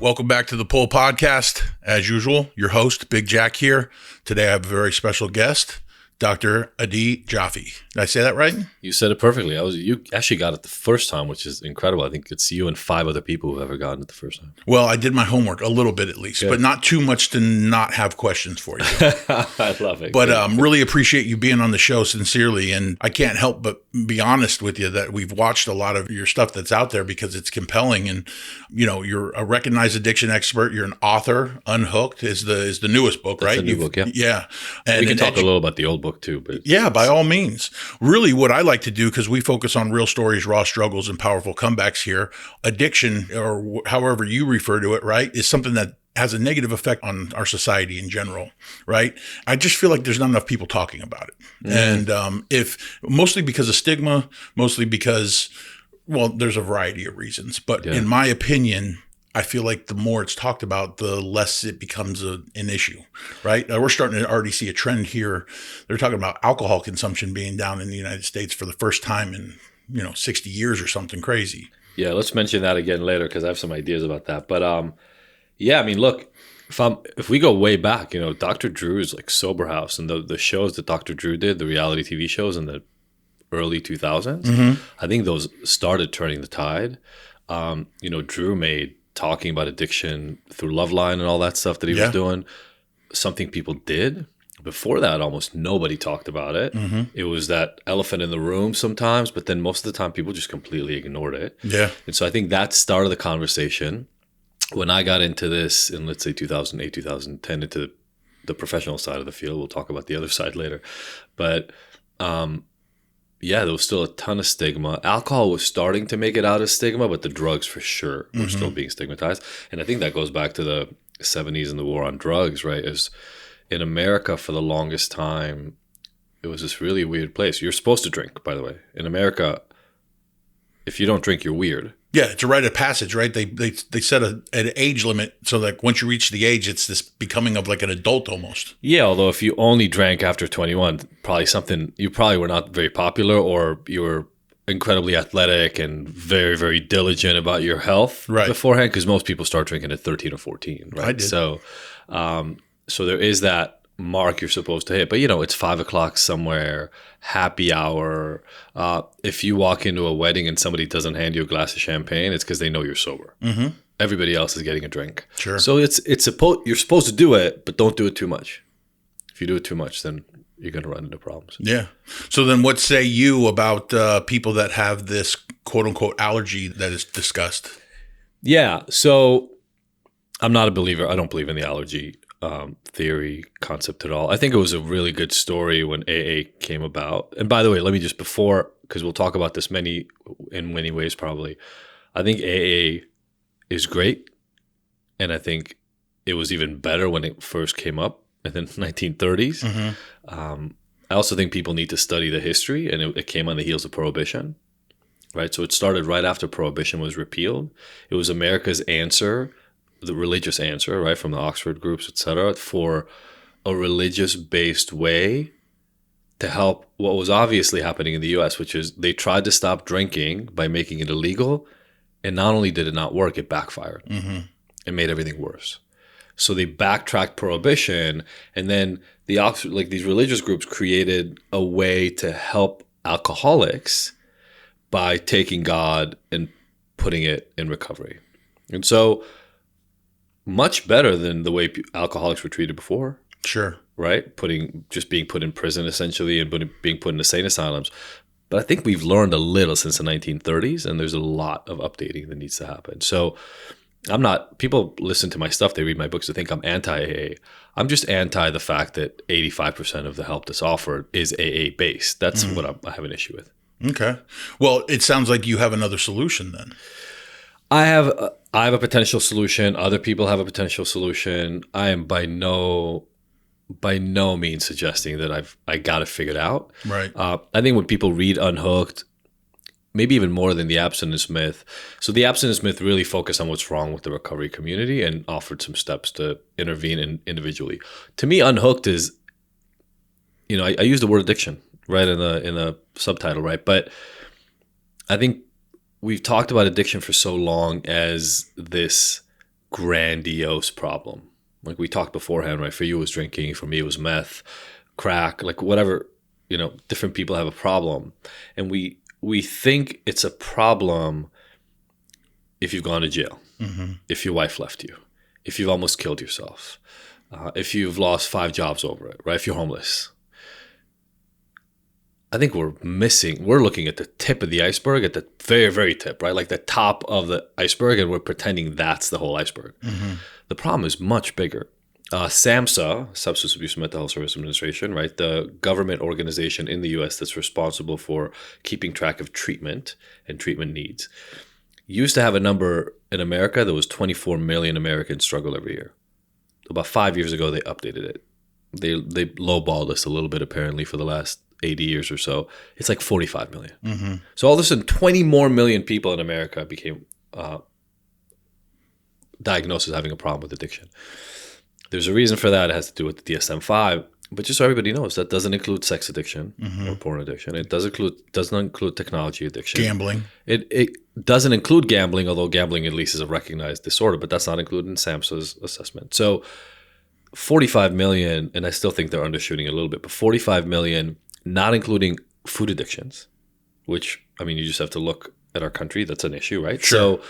Welcome back to the Pull Podcast. As usual, your host, Big Jack here. Today I have a very special guest, Dr. Adi Jaffe. Did I say that right? You said it perfectly. You actually got it the first time, which is incredible. I think it's you and 5 other people who've ever gotten it the first time. Well, I did my homework a little bit at least, but not too much to not have questions for you. I love it. But really appreciate you being on the show sincerely. And I can't help but be honest with you that we've watched a lot of your stuff that's out there because it's compelling. And, you know, you're a recognized addiction expert. You're an author. Unhooked is the newest book, That's right? a new book, yeah. Yeah. And we can talk a little about the old book too. But yeah, by all means. Really what I like to do, because we focus on real stories, raw struggles, and powerful comebacks here, addiction, or however you refer to it, right, is something that has a negative effect on our society in general, right? I just feel like there's not enough people talking about it. And if mostly because of stigma, mostly because, well, there's a variety of reasons. But in my opinion, I feel like the more it's talked about, the less it becomes an issue, right? We're starting to already see a trend here. They're talking about alcohol consumption being down in the United States for the first time in, 60 years or something crazy. Yeah, let's mention that again later because I have some ideas about that. But yeah, I mean, look, if we go way back, Dr. Drew's like Sober House and the shows that Dr. Drew did, the reality TV shows in the early 2000s, I think those started turning the tide. Drew made talking about addiction through Loveline and all that stuff that he was doing something people did. Before that, almost nobody talked about it. It was that elephant in the room sometimes, but then most of the time people just completely ignored it. Yeah. And so I think that started the conversation. When I got into this in, let's say, 2008, 2010, into the professional side of the field, we'll talk about the other side later. But there was still a ton of stigma. Alcohol was starting to make it out of stigma, but the drugs for sure were still being stigmatized. And I think that goes back to the 70s and the war on drugs, right? Is in America for the longest time, it was this really weird place. You're supposed to drink, by the way. In America, if you don't drink, you're weird. Yeah, it's a rite of passage, right? They set an age limit so that once you reach the age, it's this becoming of like an adult almost. Yeah, although if you only drank after 21, you probably were not very popular, or you were incredibly athletic and very, very diligent about your health beforehand, because most people start drinking at 13 or 14, right? I did. So there is that mark you're supposed to hit. But, it's 5 o'clock somewhere, happy hour. If you walk into a wedding and somebody doesn't hand you a glass of champagne, it's because they know you're sober. Everybody else is getting a drink. Sure. So you're supposed to do it, but don't do it too much. If you do it too much, then you're going to run into problems. Yeah. So then what say you about people that have this quote unquote allergy that is discussed? Yeah. So I'm not a believer. I don't believe in the allergy theory concept at all. I think it was a really good story when AA came about. And by the way, let me just because we'll talk about this in many ways probably. I think AA is great. And I think it was even better when it first came up in the 1930s. I also think people need to study the history, and it came on the heels of Prohibition, right? So it started right after Prohibition was repealed. It was America's answer, the religious answer, right, from the Oxford groups, et cetera, for a religious-based way to help what was obviously happening in the U.S., which is they tried to stop drinking by making it illegal, and not only did it not work, it backfired. It made everything worse. So they backtracked Prohibition, and then these religious groups created a way to help alcoholics by taking God and putting it in recovery. And so much better than the way alcoholics were treated before. Sure. Right? Just being put in prison essentially and being put in insane asylums. But I think we've learned a little since the 1930s, and there's a lot of updating that needs to happen. So people listen to my stuff, they read my books, they think I'm anti-AA. I'm just anti the fact that 85% of the help that's offered is AA based. That's what I have an issue with. Okay. Well, it sounds like you have another solution then. I have a potential solution. Other people have a potential solution. I am by no means suggesting that I got it figured out. Right. I think when people read Unhooked, maybe even more than the abstinence myth. So the abstinence myth really focused on what's wrong with the recovery community and offered some steps to intervene individually. To me, Unhooked is, I use the word addiction right in the subtitle, right? But I think we've talked about addiction for so long as this grandiose problem. Like we talked beforehand, right? For you it was drinking, for me it was meth, crack, like whatever, different people have a problem. And we think it's a problem if you've gone to jail, if your wife left you, if you've almost killed yourself, if you've lost 5 jobs over it, right? If you're homeless. I think we're looking at the tip of the iceberg, at the very, very tip, right? Like the top of the iceberg, and we're pretending that's the whole iceberg. The problem is much bigger. SAMHSA, Substance Abuse and Mental Health Service Administration, right? The government organization in the U.S. that's responsible for keeping track of treatment and treatment needs, used to have a number in America that was 24 million Americans struggle every year. About 5 years ago, they updated it. They lowballed us a little bit, apparently, for the last 80 years or so. It's like 45 million. So all of a sudden, 20 more million people in America became diagnosed as having a problem with addiction. There's a reason for that. It has to do with the DSM-5. But just so everybody knows, that doesn't include sex addiction or porn addiction. It doesn't include technology addiction. Gambling. It doesn't include gambling, although gambling at least is a recognized disorder, but that's not included in SAMHSA's assessment. So 45 million, and I still think they're undershooting a little bit, but 45 million, not including food addictions, which, I mean, you just have to look at our country. That's an issue, right? Sure. So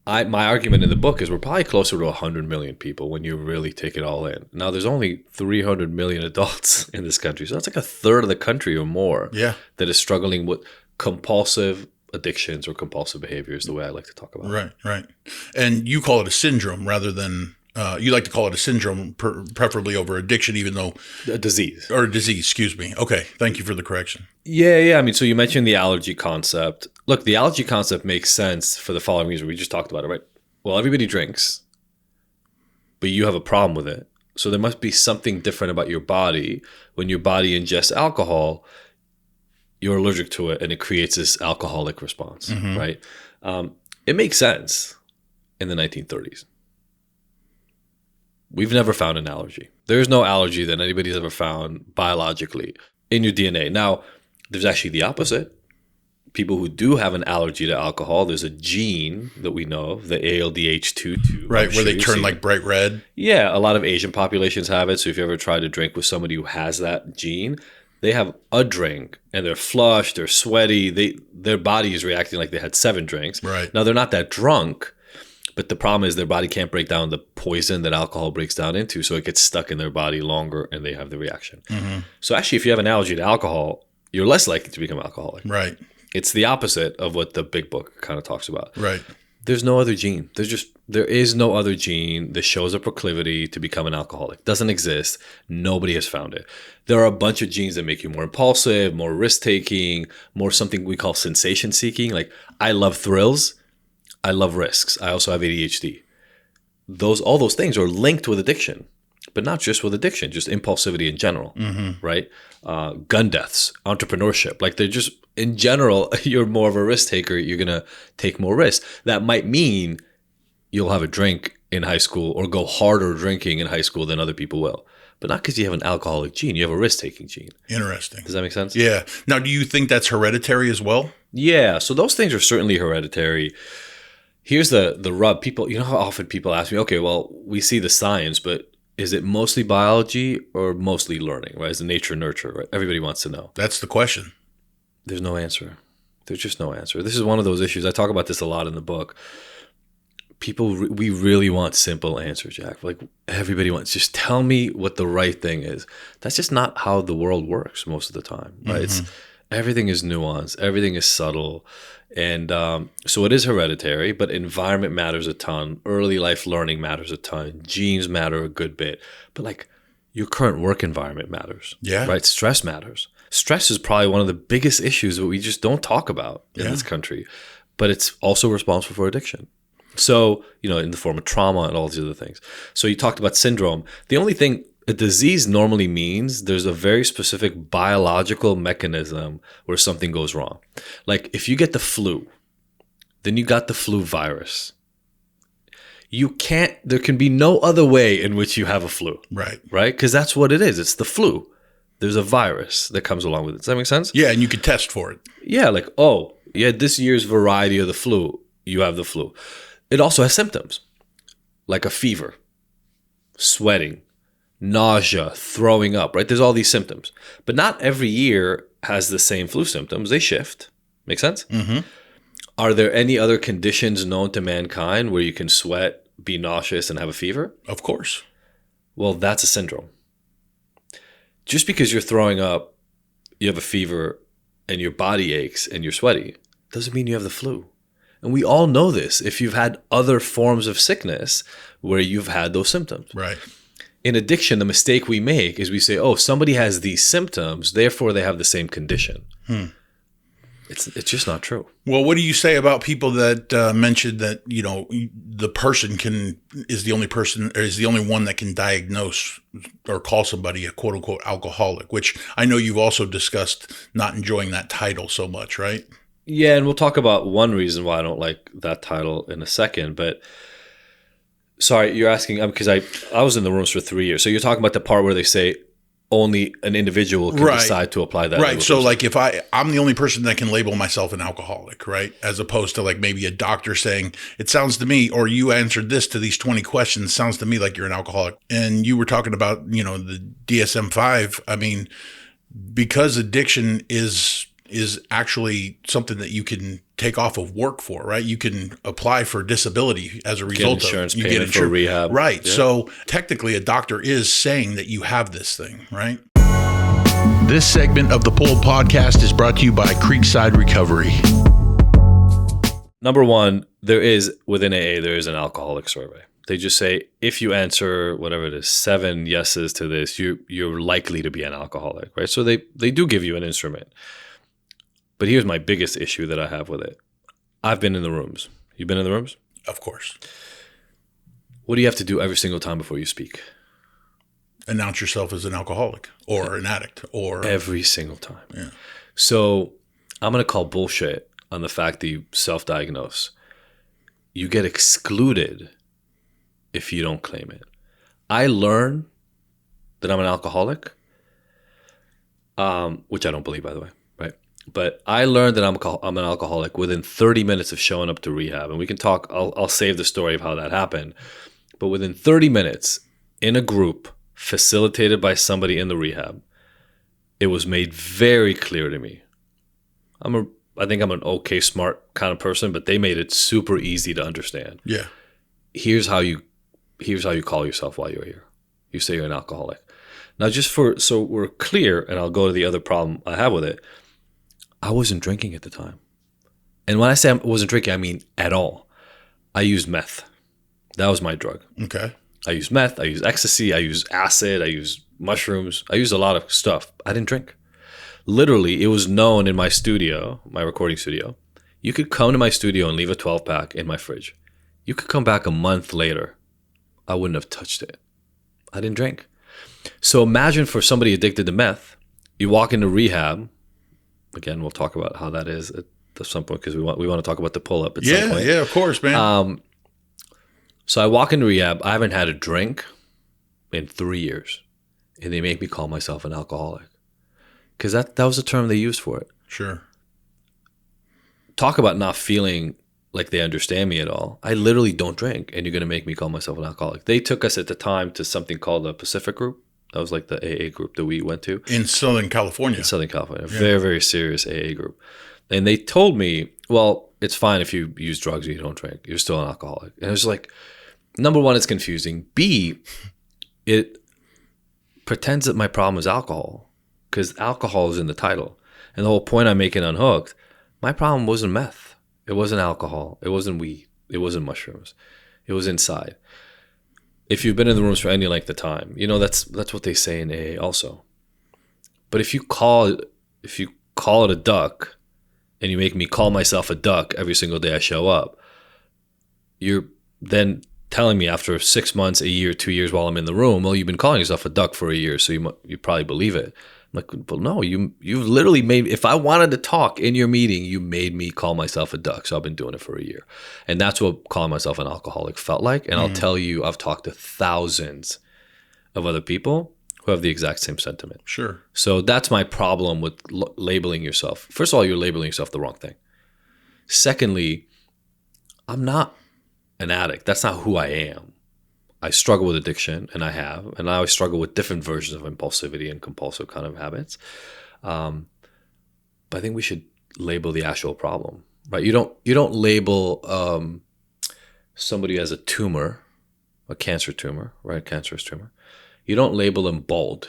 my argument in the book is we're probably closer to 100 million people when you really take it all in. Now, there's only 300 million adults in this country. So that's like a third of the country or more that is struggling with compulsive addictions or compulsive behaviors, the way I like to talk about it. Right. And you call it a syndrome rather than, you like to call it a syndrome, preferably over addiction, even though... A disease. Or a disease, excuse me. Okay, thank you for the correction. Yeah. I mean, so you mentioned the allergy concept. Look, the allergy concept makes sense for the following reason. We just talked about it, right? Well, everybody drinks, but you have a problem with it. So there must be something different about your body. When your body ingests alcohol, you're allergic to it, and it creates this alcoholic response, right? It makes sense in the 1930s. We've never found an allergy. There's no allergy that anybody's ever found biologically in your DNA. Now, there's actually the opposite. People who do have an allergy to alcohol, there's a gene that we know of, the ALDH2. Right, where they turn like bright red. Yeah, a lot of Asian populations have it. So if you ever try to drink with somebody who has that gene, they have a drink and they're flushed, they're sweaty, their body is reacting like they had 7 drinks. Right. Now, they're not that drunk, but the problem is their body can't break down the poison that alcohol breaks down into, so it gets stuck in their body longer and they have the reaction. So actually, if you have an allergy to alcohol, you're less likely to become alcoholic. Right. It's the opposite of what the big book kind of talks about. Right. There's no other gene. There is no other gene that shows a proclivity to become an alcoholic. Doesn't exist. Nobody has found it. There are a bunch of genes that make you more impulsive, more risk-taking, more something we call sensation-seeking. Like, I love thrills. I love risks. I also have ADHD. All those things are linked with addiction, but not just with addiction, just impulsivity in general, right? Gun deaths, entrepreneurship. Like, they're just, in general, you're more of a risk taker. You're going to take more risks. That might mean you'll have a drink in high school or go harder drinking in high school than other people will. But not because you have an alcoholic gene. You have a risk-taking gene. Interesting. Does that make sense? Yeah. Now, do you think that's hereditary as well? Yeah. So those things are certainly hereditary. Here's the rub. People, you know how often people ask me, okay, well, we see the science, but is it mostly biology or mostly learning, right? Is it nature, nurture, right? Everybody wants to know. That's the question. There's no answer. There's just no answer. This is one of those issues. I talk about this a lot in the book. We really want simple answers, Jack. Like, everybody wants, just tell me what the right thing is. That's just not how the world works most of the time, right? Everything is nuanced. Everything is subtle. And so it is hereditary, but environment matters a ton. Early life learning matters a ton. Genes matter a good bit. But like, your current work environment matters. Yeah. Right? Stress matters. Stress is probably one of the biggest issues that we just don't talk about in this country. But it's also responsible for addiction. So, in the form of trauma and all these other things. So you talked about syndrome. The only thing a disease normally means, there's a very specific biological mechanism where something goes wrong. Like, if you get the flu, then you got the flu virus. There can be no other way in which you have a flu. Right? Because that's what it is. It's the flu. There's a virus that comes along with it. Does that make sense? Yeah, and you can test for it. Yeah, like, this year's variety of the flu, you have the flu. It also has symptoms like a fever, sweating, nausea, throwing up, right? There's all these symptoms. But not every year has the same flu symptoms. They shift. Make sense? Mm-hmm. Are there any other conditions known to mankind where you can sweat, be nauseous, and have a fever? Of course. Well, that's a syndrome. Just because you're throwing up, you have a fever, and your body aches and you're sweaty, doesn't mean you have the flu. And we all know this if you've had other forms of sickness where you've had those symptoms. Right. In addiction, the mistake we make is we say, oh, somebody has these symptoms, therefore they have the same condition. It's just not true. Well, what do you say about people that mentioned that, the person is the only one that can diagnose or call somebody a quote unquote alcoholic, which I know you've also discussed not enjoying that title so much, right? Yeah, and we'll talk about one reason why I don't like that title in a second. But sorry, you're asking because I was in the rooms for 3 years. So you're talking about the part where they say only an individual can decide to apply that. Right. So like if I'm the only person that can label myself an alcoholic, right? As opposed to like maybe a doctor saying, it sounds to me, or you answered this to these 20 questions, sounds to me like you're an alcoholic. And you were talking about, the DSM-5. I mean, because addiction is actually something that you can take off of work for, right? You can apply for disability as a result get insurance of you payment for rehab. Right. Yeah. So technically a doctor is saying that you have this thing, right? This segment of the Pull Podcast is brought to you by Creekside Recovery. Number one, within AA, there is an alcoholic survey. They just say, if you answer whatever it is, 7 yeses to this, you're likely to be an alcoholic, right? So they do give you an instrument. But here's my biggest issue that I have with it. I've been in the rooms. You've been in the rooms? Of course. What do you have to do every single time before you speak? Announce yourself as an alcoholic or an addict or every single time. Yeah. So I'm going to call bullshit on the fact that you self-diagnose. You get excluded if you don't claim it. I learn that I'm an alcoholic, which I don't believe, by the way. But I learned that I'm an alcoholic within 30 minutes of showing up to rehab. And we can talk, I'll save the story of how that happened. But within 30 minutes in a group facilitated by somebody in the rehab, it was made very clear to me. I think I'm an okay, smart kind of person, but they made it super easy to understand. Yeah. Here's how you call yourself while you're here. You say you're an alcoholic. Now, so we're clear, and I'll go to the other problem I have with it. I wasn't drinking at the time. And when I say I wasn't drinking, I mean at all. I used meth. That was my drug. Okay. I used meth. I used ecstasy. I used acid. I used mushrooms. I used a lot of stuff. I didn't drink. Literally, it was known in my studio, my recording studio. You could come to my studio and leave a 12-pack in my fridge. You could come back a month later. I wouldn't have touched it. I didn't drink. So imagine for somebody addicted to meth, you walk into rehab. Again, we'll talk about how that is at some point because we want to talk about the pull-up at some point. Yeah, of course, man. So I walk into rehab. I haven't had a drink in 3 years. And they make me call myself an alcoholic. Because that was the term they used for it. Sure. Talk about not feeling like they understand me at all. I literally don't drink, and you're going to make me call myself an alcoholic. They took us at the time to something called the Pacific Group. That was like the AA group that we went to. In Southern California. Yeah. Very, very serious AA group. And they told me, well, it's fine if you use drugs or you don't drink. You're still an alcoholic. And it was like, number one, it's confusing. B, it pretends that my problem is alcohol because alcohol is in the title. And the whole point I'm making on Hooked, my problem wasn't meth. It wasn't alcohol. It wasn't weed. It wasn't mushrooms. It was inside. If you've been in the rooms for any length of time, that's what they say in AA also. But if you call it a duck and you make me call myself a duck every single day I show up, you're then telling me after 6 months, a year, 2 years while I'm in the room, well, you've been calling yourself a duck for a year, so you probably believe it. I'm like, well, no, you've literally made, if I wanted to talk in your meeting, you made me call myself a duck. So I've been doing it for a year. And that's what calling myself an alcoholic felt like. And I'll tell you, I've talked to thousands of other people who have the exact same sentiment. Sure. So that's my problem with labeling yourself. First of all, you're labeling yourself the wrong thing. Secondly, I'm not an addict. That's not who I am. I struggle with addiction, and I always struggle with different versions of impulsivity and compulsive kind of habits. But I think we should label the actual problem, right? You don't label somebody as a tumor, a cancer tumor, right? A cancerous tumor. You don't label them bald.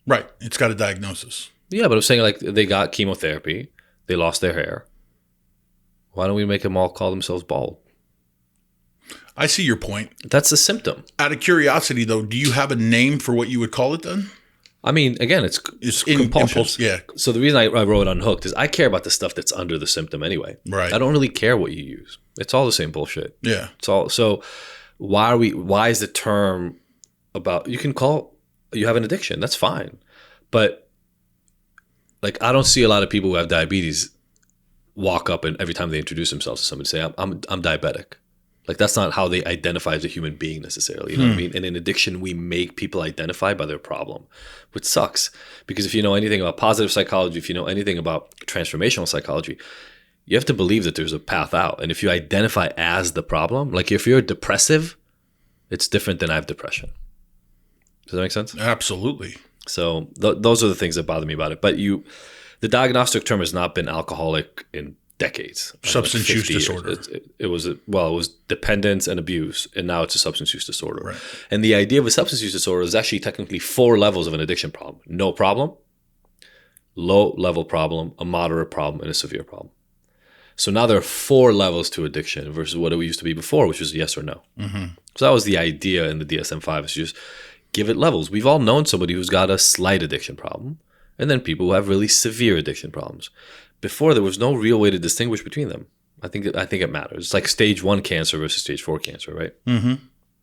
Right. It's got a diagnosis. Yeah, but I'm saying like they got chemotherapy, they lost their hair. Why don't we make them all call themselves bald? I see your point. That's a symptom. Out of curiosity, though, do you have a name for what you would call it then? I mean, again, it's compulsion. Impulse, yeah. So the reason I wrote Unhooked is I care about the stuff that's under the symptom anyway. Right. I don't really care what you use. It's all the same bullshit. Yeah. It's all. So why is the term about, you have an addiction. That's fine. But like, I don't see a lot of people who have diabetes walk up and every time they introduce themselves to somebody say, I'm diabetic. Like, that's not how they identify as a human being necessarily. You know what I mean? And in addiction, we make people identify by their problem, which sucks. Because if you know anything about positive psychology, if you know anything about transformational psychology, you have to believe that there's a path out. And if you identify as the problem, like if you're depressive, it's different than I have depression. Does that make sense? Absolutely. So those are the things that bother me about it. But the diagnostic term has not been alcoholic in decades. Substance use disorder. It was dependence and abuse, and now it's a substance use disorder. Right. And the idea of a substance use disorder is actually technically 4 levels of an addiction problem. No problem, low level problem, a moderate problem, and a severe problem. So now there are 4 levels to addiction versus what it used to be before, which was yes or no. Mm-hmm. So that was the idea in the DSM-5, is just give it levels. We've all known somebody who's got a slight addiction problem, and then people who have really severe addiction problems. Before, there was no real way to distinguish between them. I think it matters. It's like stage 1 cancer versus stage 4 cancer, right? Mm-hmm.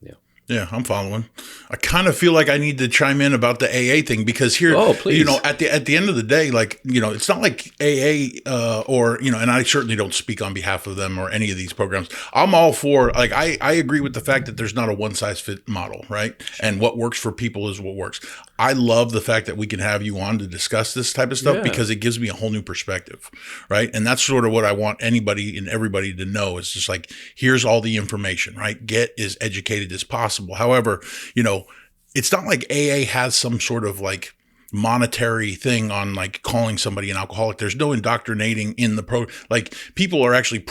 Yeah. Yeah, I'm following. I kind of feel like I need to chime in about the AA thing, because here, please. at the end of the day, like, it's not like AA and I certainly don't speak on behalf of them or any of these programs. I'm all for, like, I agree with the fact that there's not a one size fit model, right? And what works for people is what works. I love the fact that we can have you on to discuss this type of stuff, because it gives me a whole new perspective, right? And that's sort of what I want anybody and everybody to know, is just like, here's all the information, right? Get as educated as possible. However, it's not like AA has some sort of like monetary thing on like calling somebody an alcoholic. There's no indoctrinating in the like, people are actually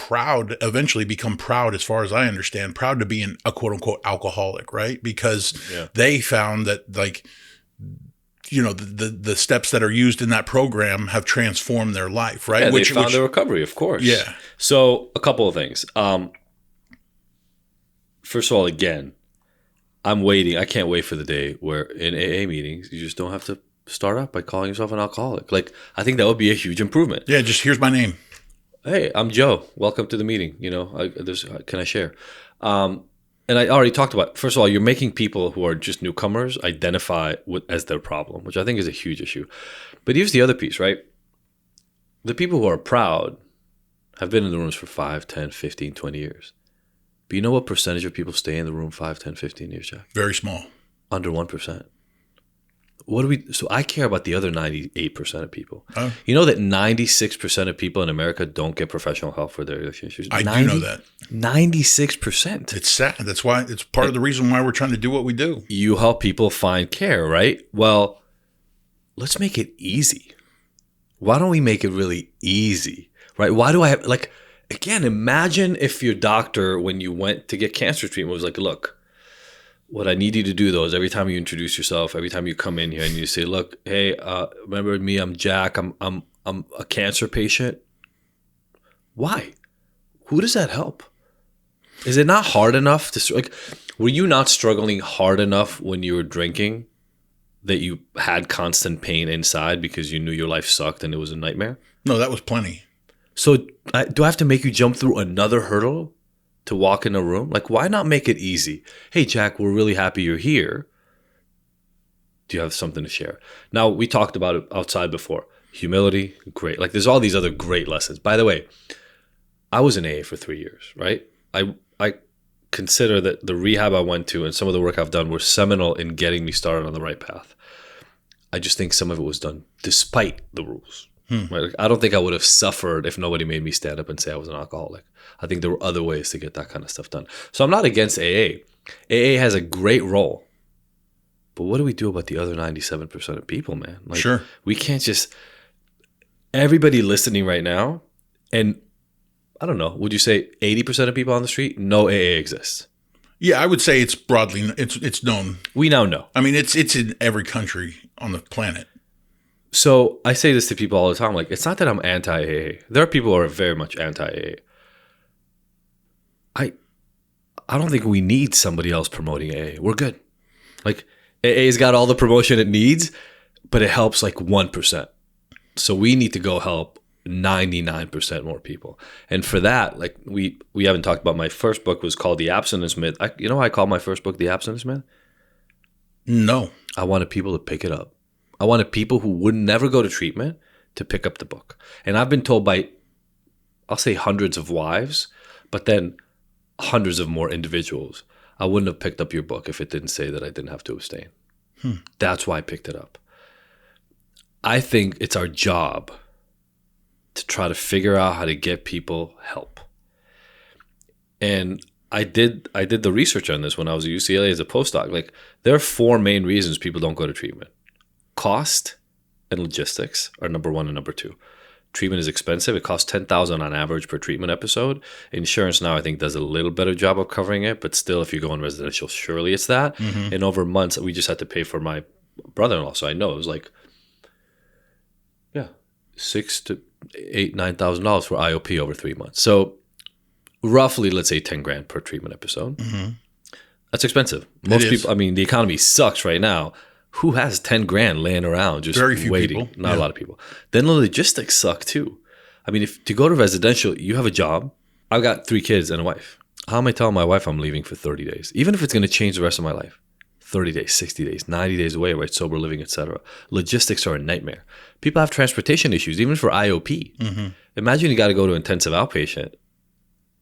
eventually become proud, as far as I understand, proud to be a quote unquote alcoholic, right? Because they found that, like, the steps that are used in that program have transformed their life, right? Yeah, they found their recovery, of course. Yeah. So a couple of things. First of all, again, I'm waiting. I can't wait for the day where in AA meetings, you just don't have to start out by calling yourself an alcoholic. Like, I think that would be a huge improvement. Yeah, just here's my name. Hey, I'm Joe. Welcome to the meeting. Can I share? And I already talked about, first of all, you're making people who are just newcomers identify as their problem, which I think is a huge issue. But here's the other piece, right? The people who are proud have been in the rooms for 5, 10, 15, 20 years. But you know what percentage of people stay in the room 5, 10, 15 years, Jack? Very small. Under 1%. So I care about the other 98% of people. Oh. You know that 96% of people in America don't get professional help for their addiction issues? I do know that. 96%. It's sad. That's why it's part of the reason why we're trying to do what we do. You help people find care, right? Well, let's make it easy. Why don't we make it really easy, right? Why do I have, like, again, imagine if your doctor, when you went to get cancer treatment, was like, look, what I need you to do, though, is every time you introduce yourself, every time you come in here and you say, look, hey, remember me, I'm Jack, I'm a cancer patient. Why? Who does that help? Is it not hard enough to, like, were you not struggling hard enough when you were drinking that you had constant pain inside because you knew your life sucked and it was a nightmare? No, that was plenty. So do I have to make you jump through another hurdle to walk in a room? Like, why not make it easy? Hey, Jack, we're really happy you're here. Do you have something to share? Now, we talked about it outside before. Humility, great. Like, there's all these other great lessons. By the way, I was in AA for 3 years, right? I consider that the rehab I went to and some of the work I've done were seminal in getting me started on the right path. I just think some of it was done despite the rules. Right? Like, I don't think I would have suffered if nobody made me stand up and say I was an alcoholic. I think there were other ways to get that kind of stuff done. So I'm not against AA. AA has a great role. But what do we do about the other 97% of people, man? Like, Sure. we can't just, everybody listening right now, and I don't know, would you say 80% of people on the street know AA exists? Yeah, I would say it's broadly, it's known. We now know. I mean, it's in every country on the planet. So I say this to people all the time. Like, it's not that I'm anti-AA. There are people who are very much anti-AA. I don't think we need somebody else promoting AA. We're good. Like, AA's got all the promotion it needs, but it helps like 1%. So we need to go help 99% more people. And for that, like, we haven't talked about, my first book was called The Abstinence Myth. You know why I called my first book The Abstinence Myth? No. I wanted people to pick it up. I wanted people who would never go to treatment to pick up the book. And I've been told by, I'll say hundreds of wives, but then hundreds of more individuals, I wouldn't have picked up your book if it didn't say that I didn't have to abstain. That's why I picked it up. I think it's our job to try to figure out how to get people help. And I did the research on this when I was at UCLA as a postdoc. Like, there are 4 main reasons people don't go to treatment. Cost and logistics are number 1 and number 2. Treatment is expensive. It costs $10,000 on average per treatment episode. Insurance now, I think, does a little better job of covering it, but still, if you go in residential, surely it's that. Mm-hmm. And over months, we just had to pay for my brother-in-law, so I know it was like, $6,000 to $8,000-$9,000 for IOP over 3 months. So roughly, let's say $10,000 per treatment episode. Mm-hmm. That's expensive. Most people, I mean, the economy sucks right now. Who has $10,000 laying around just very few waiting? people. Not a lot of people. Then the logistics suck too. I mean, if to go to residential, you have a job. I've got 3 kids and a wife. How am I telling my wife I'm leaving for 30 days? Even if it's going to change the rest of my life. 30 days, 60 days, 90 days away, right? Sober living, etc. Logistics are a nightmare. People have transportation issues, even for IOP. Mm-hmm. Imagine you got to go to intensive outpatient.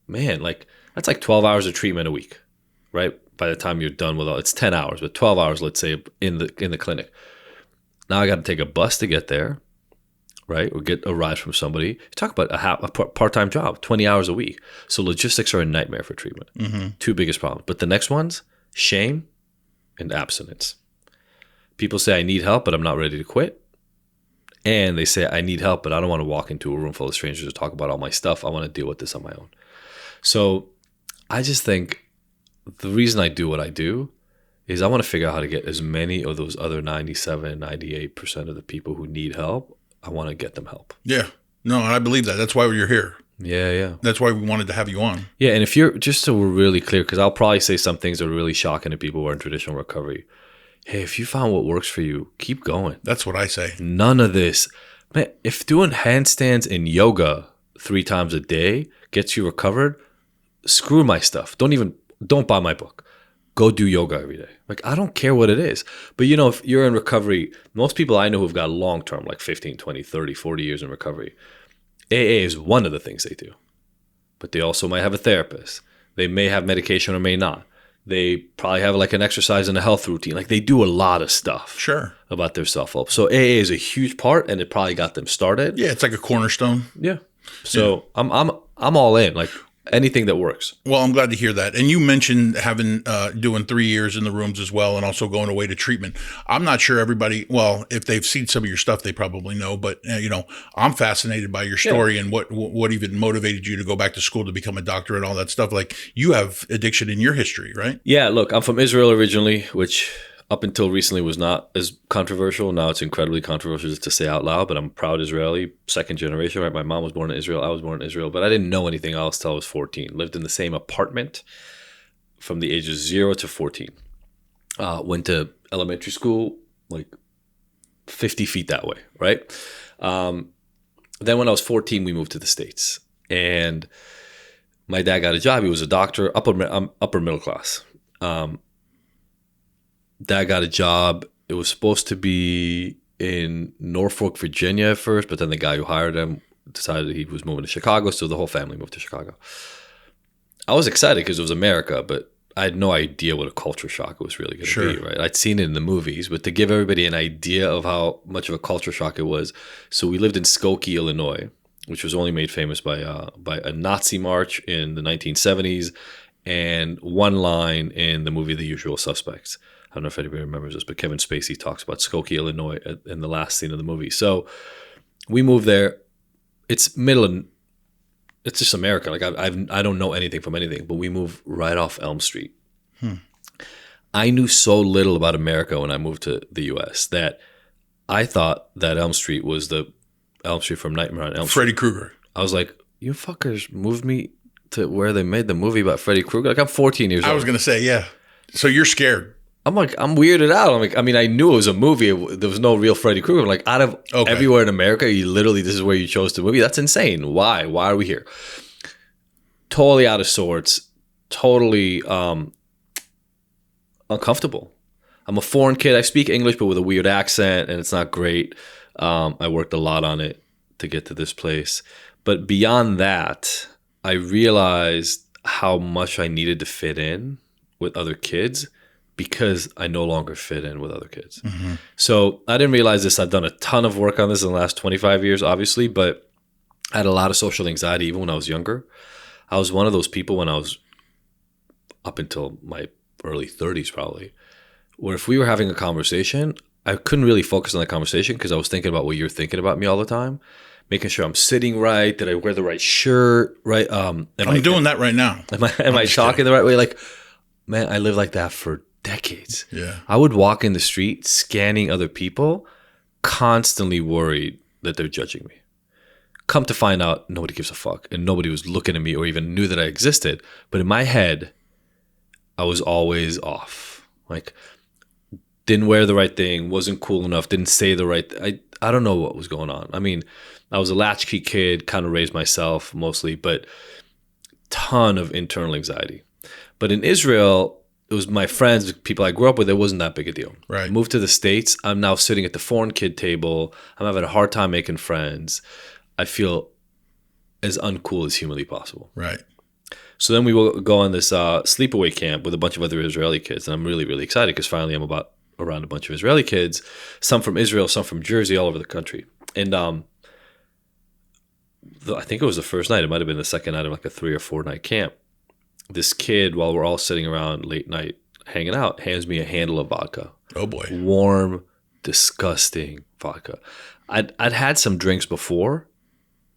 Man, like, that's like 12 hours of treatment a week, right? By the time you're done with all, it's 10 hours, but 12 hours, let's say, in the clinic. Now I got to take a bus to get there, right? Or get a ride from somebody. You talk about a part-time job, 20 hours a week. So logistics are a nightmare for treatment. Mm-hmm. 2 biggest problems. But the next ones, shame and abstinence. People say, I need help, but I'm not ready to quit. And they say, I need help, but I don't want to walk into a room full of strangers to talk about all my stuff. I want to deal with this on my own. So I just think the reason I do what I do is I want to figure out how to get as many of those other 97, 98% of the people who need help. I want to get them help. Yeah. No, I believe that. That's why you're here. Yeah. That's why we wanted to have you on. Yeah, and if you're, just so we're really clear, because I'll probably say some things that are really shocking to people who are in traditional recovery. Hey, if you found what works for you, keep going. That's what I say. None of this. Man, if doing handstands and yoga 3 times a day gets you recovered, screw my stuff. Don't buy my book. Go do yoga every day. Like, I don't care what it is. But, you know, if you're in recovery, most people I know who've got long-term, like 15, 20, 30, 40 years in recovery, AA is one of the things they do. But they also might have a therapist. They may have medication or may not. They probably have like an exercise and a health routine. Like, they do a lot of stuff. Sure. About their self-help. So AA is a huge part, and it probably got them started. Yeah, it's like a cornerstone. Yeah. So yeah. I'm all in. Like, anything that works. Well, I'm glad to hear that. And you mentioned having doing 3 years in the rooms as well, and also going away to treatment. I'm not sure everybody. Well, if they've seen some of your stuff, they probably know. But you know, I'm fascinated by your story and what even motivated you to go back to school to become a doctor and all that stuff. Like, you have addiction in your history, right? Yeah. Look, I'm from Israel originally, which up until recently was not as controversial. Now it's incredibly controversial to say out loud, but I'm a proud Israeli, 2nd generation, right? My mom was born in Israel. I was born in Israel, but I didn't know anything else till I was 14. Lived in the same apartment from the ages 0 to 14. Went to elementary school, like 50 feet that way, right? Then when I was 14, we moved to the States, and my dad got a job. He was a doctor, upper middle class. Dad got a job. It was supposed to be in Norfolk, Virginia at first, but then the guy who hired him decided he was moving to Chicago, so the whole family moved to Chicago. I was excited because it was America, but I had no idea what a culture shock was really going to Sure. be, right? I'd seen it in the movies, but to give everybody an idea of how much of a culture shock it was. So we lived in Skokie, Illinois, which was only made famous by a Nazi march in the 1970s and one line in the movie The Usual Suspects. I don't know if anybody remembers this, but Kevin Spacey talks about Skokie, Illinois in the last scene of the movie. So we moved there. It's just America. Like I don't know anything from anything, but we moved right off Elm Street. I knew so little about America when I moved to the U.S. that I thought that Elm Street was the Elm Street from Nightmare on Elm Street. Freddy Krueger. I was like, you fuckers moved me to where they made the movie about Freddy Krueger. Like I'm 14 years old. I was going to say, yeah. So you're scared. I'm like, I'm weirded out. I'm like, I mean, I knew it was a movie. There was no real Freddy Krueger. I'm like, out of everywhere in America, this is where you chose to movie. That's insane. Why? Why are we here? Totally out of sorts. Totally uncomfortable. I'm a foreign kid. I speak English, but with a weird accent, and it's not great. I worked a lot on it to get to this place. But beyond that, I realized how much I needed to fit in with other kids because I no longer fit in with other kids. Mm-hmm. So I didn't realize this. I've done a ton of work on this in the last 25 years, obviously, but I had a lot of social anxiety even when I was younger. I was one of those people when I was up until my early 30s probably, where if we were having a conversation, I couldn't really focus on the conversation because I was thinking about what you're thinking about me all the time, making sure I'm sitting right, did I wear the right shirt, right? I'm doing that right now. Am I talking the right way? Like, man, I lived like that for decades. Yeah. I would walk in the street scanning other people, constantly worried that they're judging me. Come to find out, nobody gives a fuck, and nobody was looking at me or even knew that I existed. But in my head, I was always off. Like, didn't wear the right thing, wasn't cool enough, didn't say the right I don't know what was going on. I mean, I was a latchkey kid, kind of raised myself mostly, but ton of internal anxiety. But in Israel, it was my friends, people I grew up with, it wasn't that big a deal. Right. I moved to the States. I'm now sitting at the foreign kid table. I'm having a hard time making friends. I feel as uncool as humanly possible. Right. So then we will go on this sleepaway camp with a bunch of other Israeli kids. And I'm really, really excited because finally I'm around a bunch of Israeli kids, some from Israel, some from Jersey, all over the country. And I think it was the first night. It might have been the second night of like a 3 or 4 night camp. This kid, while we're all sitting around late night hanging out, hands me a handle of vodka. Oh boy. Warm, disgusting vodka. I'd had some drinks before,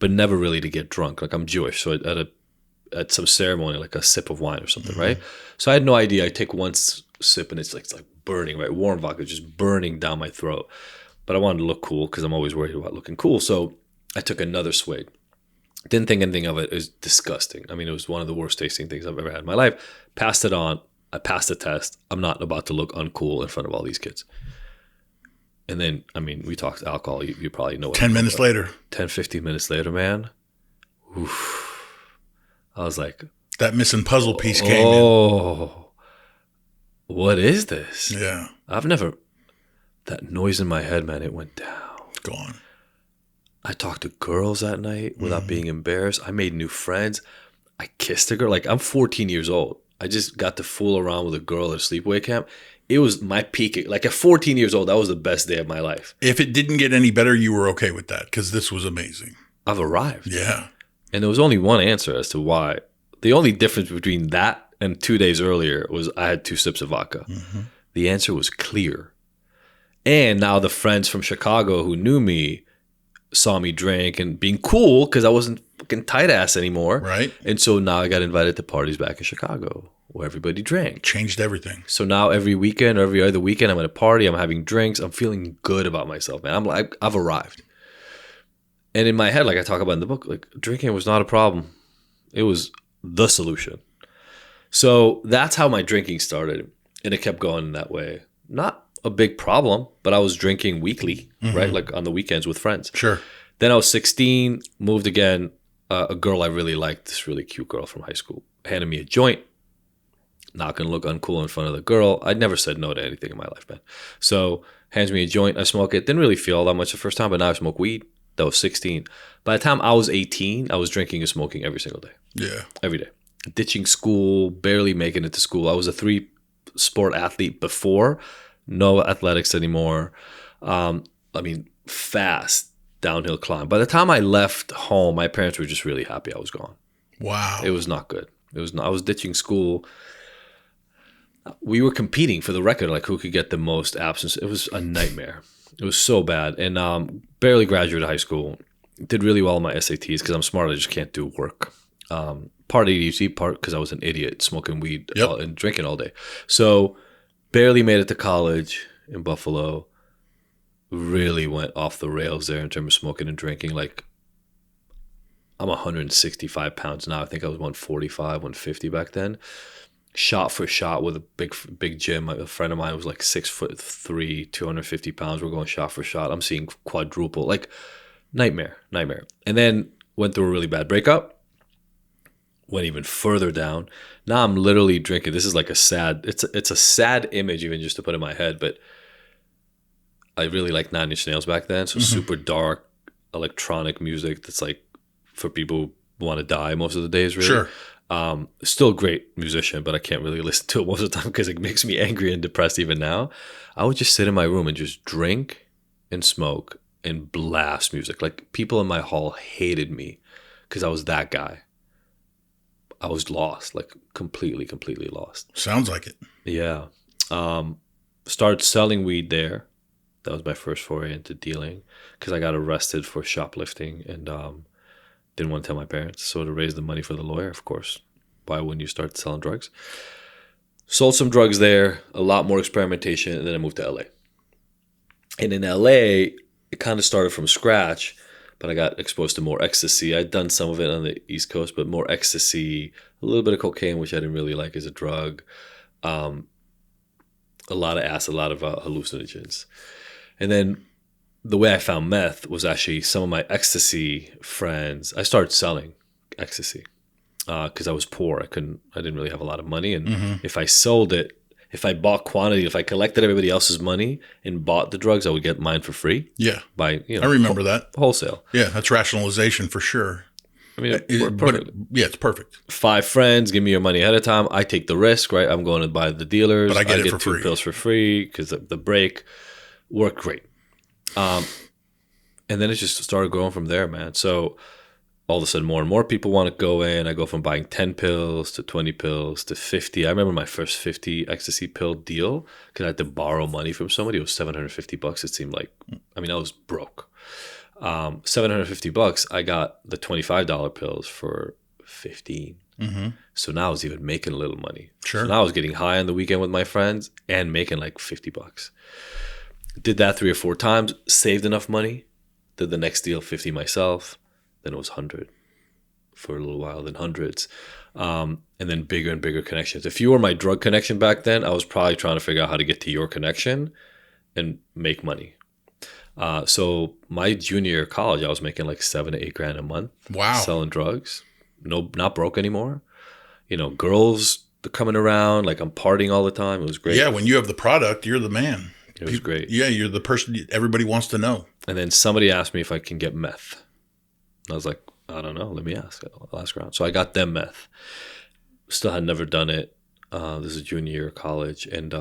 but never really to get drunk. Like I'm Jewish, so at some ceremony, like a sip of wine or something, right? So I had no idea. I take one sip and it's like burning, right? Warm vodka just burning down my throat. But I wanted to look cool because I'm always worried about looking cool. So I took another swig. Didn't think anything of it. It was disgusting. I mean, it was one of the worst tasting things I've ever had in my life. Passed it on. I passed the test. I'm not about to look uncool in front of all these kids. And then, I mean, we talked alcohol. You probably know what 10 minutes later. 10, 15 minutes later, man. Oof. I was like, that missing puzzle piece came in. Oh, what is this? Yeah. That noise in my head, man, it went down. It's gone. I talked to girls that night without being embarrassed. I made new friends. I kissed a girl. Like, I'm 14 years old. I just got to fool around with a girl at a sleepaway camp. It was my peak. Like, at 14 years old, that was the best day of my life. If it didn't get any better, you were okay with that because this was amazing. I've arrived. Yeah. And there was only one answer as to why. The only difference between that and 2 days earlier was I had 2 sips of vodka. Mm-hmm. The answer was clear. And now the friends from Chicago who knew me saw me drink and being cool because I wasn't fucking tight ass anymore. Right. And so now I got invited to parties back in Chicago where everybody drank. Changed everything. So now every weekend or every other weekend I'm at a party, I'm having drinks, I'm feeling good about myself, man. I'm like, I've arrived. And in my head, like I talk about in the book, like drinking was not a problem. It was the solution. So that's how my drinking started. And it kept going in that way. Not a big problem, but I was drinking weekly, right? Like on the weekends with friends. Sure. Then I was 16, moved again. A girl I really liked, this really cute girl from high school, handed me a joint. Not going to look uncool in front of the girl. I'd never said no to anything in my life, man. So hands me a joint. I smoke it. Didn't really feel that much the first time, but now I smoke weed. That was 16. By the time I was 18, I was drinking and smoking every single day. Yeah. Every day. ditching school, barely making it to school. I was a 3-sport athlete before, no athletics anymore. I mean, fast downhill climb. By the time I left home, my parents were just really happy I was gone. Wow. It was not good. It was not. I was ditching school. We were competing for the record, like who could get the most absence. It was a nightmare. It was so bad. And barely graduated high school. Did really well on my SATs because I'm smart. I just can't do work. Part ADHD, part because I was an idiot smoking weed and drinking all day. So barely made it to college in Buffalo. Really went off the rails there in terms of smoking and drinking. Like, I'm 165 pounds now. I think I was 145, 150 back then. Shot for shot with a big gym. A friend of mine was like 6'3", 250 pounds. We're going shot for shot. I'm seeing quadruple. Like, nightmare. And then went through a really bad breakup. Went even further down. Now I'm literally drinking. This is like a sad. It's a sad image even just to put in my head. But I really liked Nine Inch Nails back then. So super dark electronic music that's like for people who want to die most of the days, really. Sure. Still a great musician, but I can't really listen to it most of the time because it makes me angry and depressed even now. I would just sit in my room and just drink and smoke and blast music. Like, people in my hall hated me because I was that guy. I was lost, like completely lost. Sounds like it. Yeah. Started selling weed there. That was my first foray into dealing because I got arrested for shoplifting and didn't want to tell my parents. So to raise the money for the lawyer, of course, why wouldn't you start selling drugs? Sold some drugs there, a lot more experimentation, and then I moved to LA. And in LA, it kind of started from scratch, but I got exposed to more ecstasy. I'd done some of it on the East Coast, but more ecstasy, a little bit of cocaine, which I didn't really like as a drug, a lot of acid, a lot of hallucinogens. And then the way I found meth was actually some of my ecstasy friends. I started selling ecstasy because I was poor. I didn't really have a lot of money. And if I sold it, if I bought quantity, if I collected everybody else's money and bought the drugs, I would get mine for free. Yeah. I remember that. Wholesale. Yeah, that's rationalization for sure. I mean, it's perfect. 5 friends, give me your money ahead of time. I take the risk, right? I'm going to buy the dealers. But I get it for 2 free. pills for free because the break worked great. And then it just started growing from there, man. So all of a sudden, more and more people want to go in. I go from buying 10 pills to 20 pills to 50. I remember my first 50 ecstasy pill deal because I had to borrow money from somebody. It was $750. It seemed like, I mean, I was broke. $750. I got the $25 pills for 15. So now I was even making a little money. Sure. So now I was getting high on the weekend with my friends and making like $50. Did that 3 or 4 times, saved enough money, did the next deal 50 myself, then it was 100 for a little while, then hundreds, and then bigger and bigger connections. If you were my drug connection back then, I was probably trying to figure out how to get to your connection and make money. So my junior year of college, I was making like $7 to $8 grand a month. Wow. Selling drugs. No, not broke anymore. Girls coming around, like I'm partying all the time. It was great. Yeah, when you have the product, you're the man. It was great. Yeah, you're the person everybody wants to know. And then somebody asked me if I can get meth. I was like, I don't know. Let me ask. I'll ask around. So I got them meth. Still had never done it. This is junior year of college. And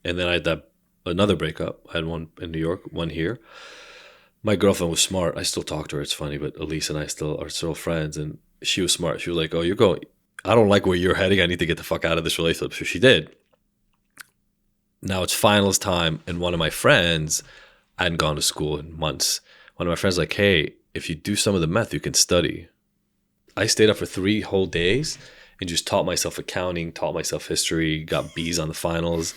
then I had another breakup. I had one in New York, one here. My girlfriend was smart. I still talk to her. It's funny, but Elise and I are still friends. And she was smart. She was like, oh, I don't like where you're heading. I need to get the fuck out of this relationship. So she did. Now it's finals time, and one of my friends, I hadn't gone to school in months. One of my friends like, hey, if you do some of the meth, you can study. I stayed up for 3 whole days and just taught myself accounting, taught myself history, got B's on the finals.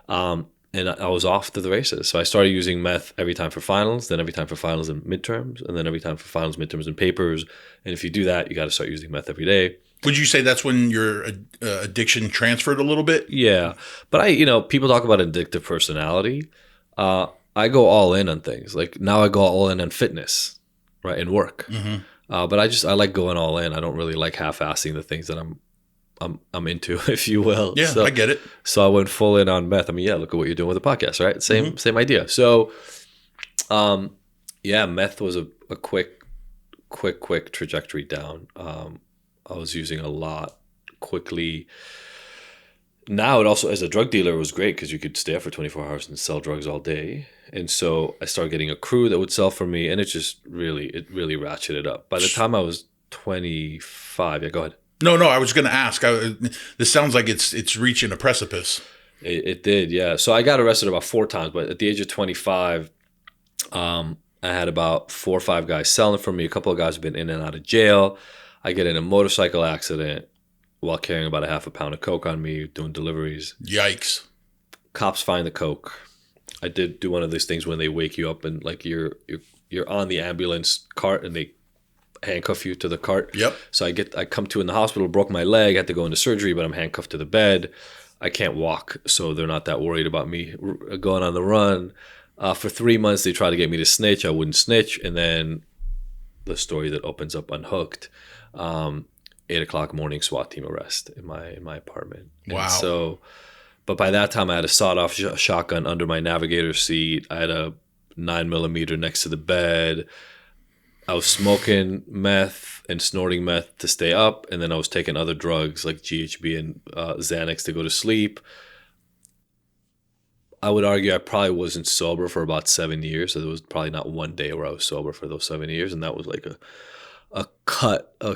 And I was off to the races. So I started using meth every time for finals, then every time for finals and midterms, and then every time for finals, midterms, and papers. And if you do that, you got to start using meth every day. Would you say that's when your addiction transferred a little bit? Yeah. But people talk about addictive personality. I go all in on things. Like now I go all in on fitness, right, and work. But I like going all in. I don't really like half-assing the things that I'm into, if you will. Yeah, so, I get it. So I went full in on meth. I mean, yeah, look at what you're doing with the podcast, right? Same idea. So, meth was a quick trajectory down. I was using a lot quickly. Now it also, as a drug dealer, it was great because you could stay up for 24 hours and sell drugs all day. And so I started getting a crew that would sell for me, and it really ratcheted up. By the time I was 25, yeah, go ahead. No, I was going to ask. This sounds like it's reaching a precipice. It did, yeah. So I got arrested about 4 times, but at the age of 25, I had about 4 or 5 guys selling for me. A couple of guys have been in and out of jail. I get in a motorcycle accident while carrying about a half a pound of coke on me, doing deliveries. Yikes. Cops find the coke. I did do one of those things when they wake you up and like you're on the ambulance cart and they handcuff you to the cart. Yep. So I come to in the hospital, broke my leg, had to go into surgery, but I'm handcuffed to the bed. I can't walk, so they're not that worried about me going on the run. For 3 months, they tried to get me to snitch. I wouldn't snitch, and then the story that opens up Unhooked. 8 o'clock morning SWAT team arrest in my apartment. Wow. And so, but by that time I had a sawed-off shotgun under my navigator seat. I had a 9mm next to the bed. I was smoking meth and snorting meth to stay up, and then I was taking other drugs like GHB and Xanax to go to sleep. I would argue I probably wasn't sober for about 7 years, so there was probably not one day where I was sober for those 7 years, and that was like a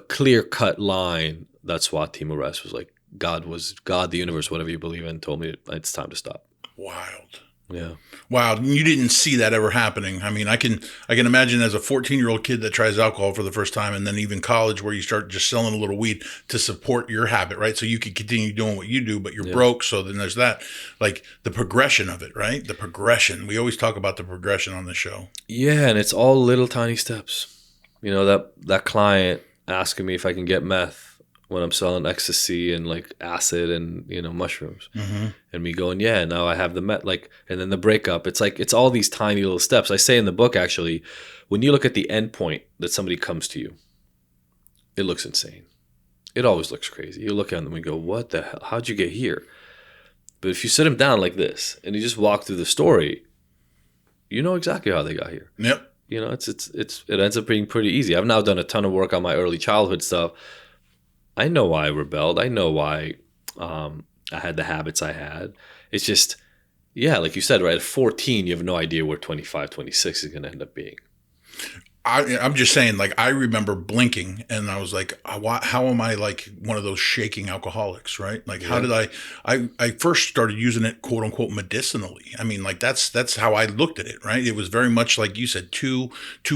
clear-cut line. That SWAT team arrest was like God, the universe, whatever you believe in, told me it's time to stop. Wild. Yeah. Wow. You didn't see that ever happening. I mean, I can imagine as a 14-year-old kid that tries alcohol for the first time, and then even college where you start just selling a little weed to support your habit, right? So you can continue doing what you do, but you're broke. So then there's that, like the progression of it, right? The progression. We always talk about the progression on the show. Yeah. And it's all little tiny steps. You know, that client asking me if I can get meth when I'm selling ecstasy and like acid and, you know, mushrooms. Mm-hmm. And me going, yeah, now I have the meth, like, and then the breakup. It's like, it's all these tiny little steps. I say in the book, actually, when you look at the end point that somebody comes to you, it looks insane. It always looks crazy. You look at them and go, what the hell? How'd you get here? But if you sit them down like this and you just walk through the story, you know exactly how they got here. Yep. You know, it ends up being pretty easy. I've now done a ton of work on my early childhood stuff. I know why I rebelled. I know why I had the habits I had. It's just, yeah, like you said, right, at 14, you have no idea where 25, 26 is going to end up being. I'm just saying, like, I remember blinking and I was like, how am I like one of those shaking alcoholics, right? Like, how did I first started using it, quote unquote, medicinally. I mean, like, that's how I looked at it, right? It was very much like you said, two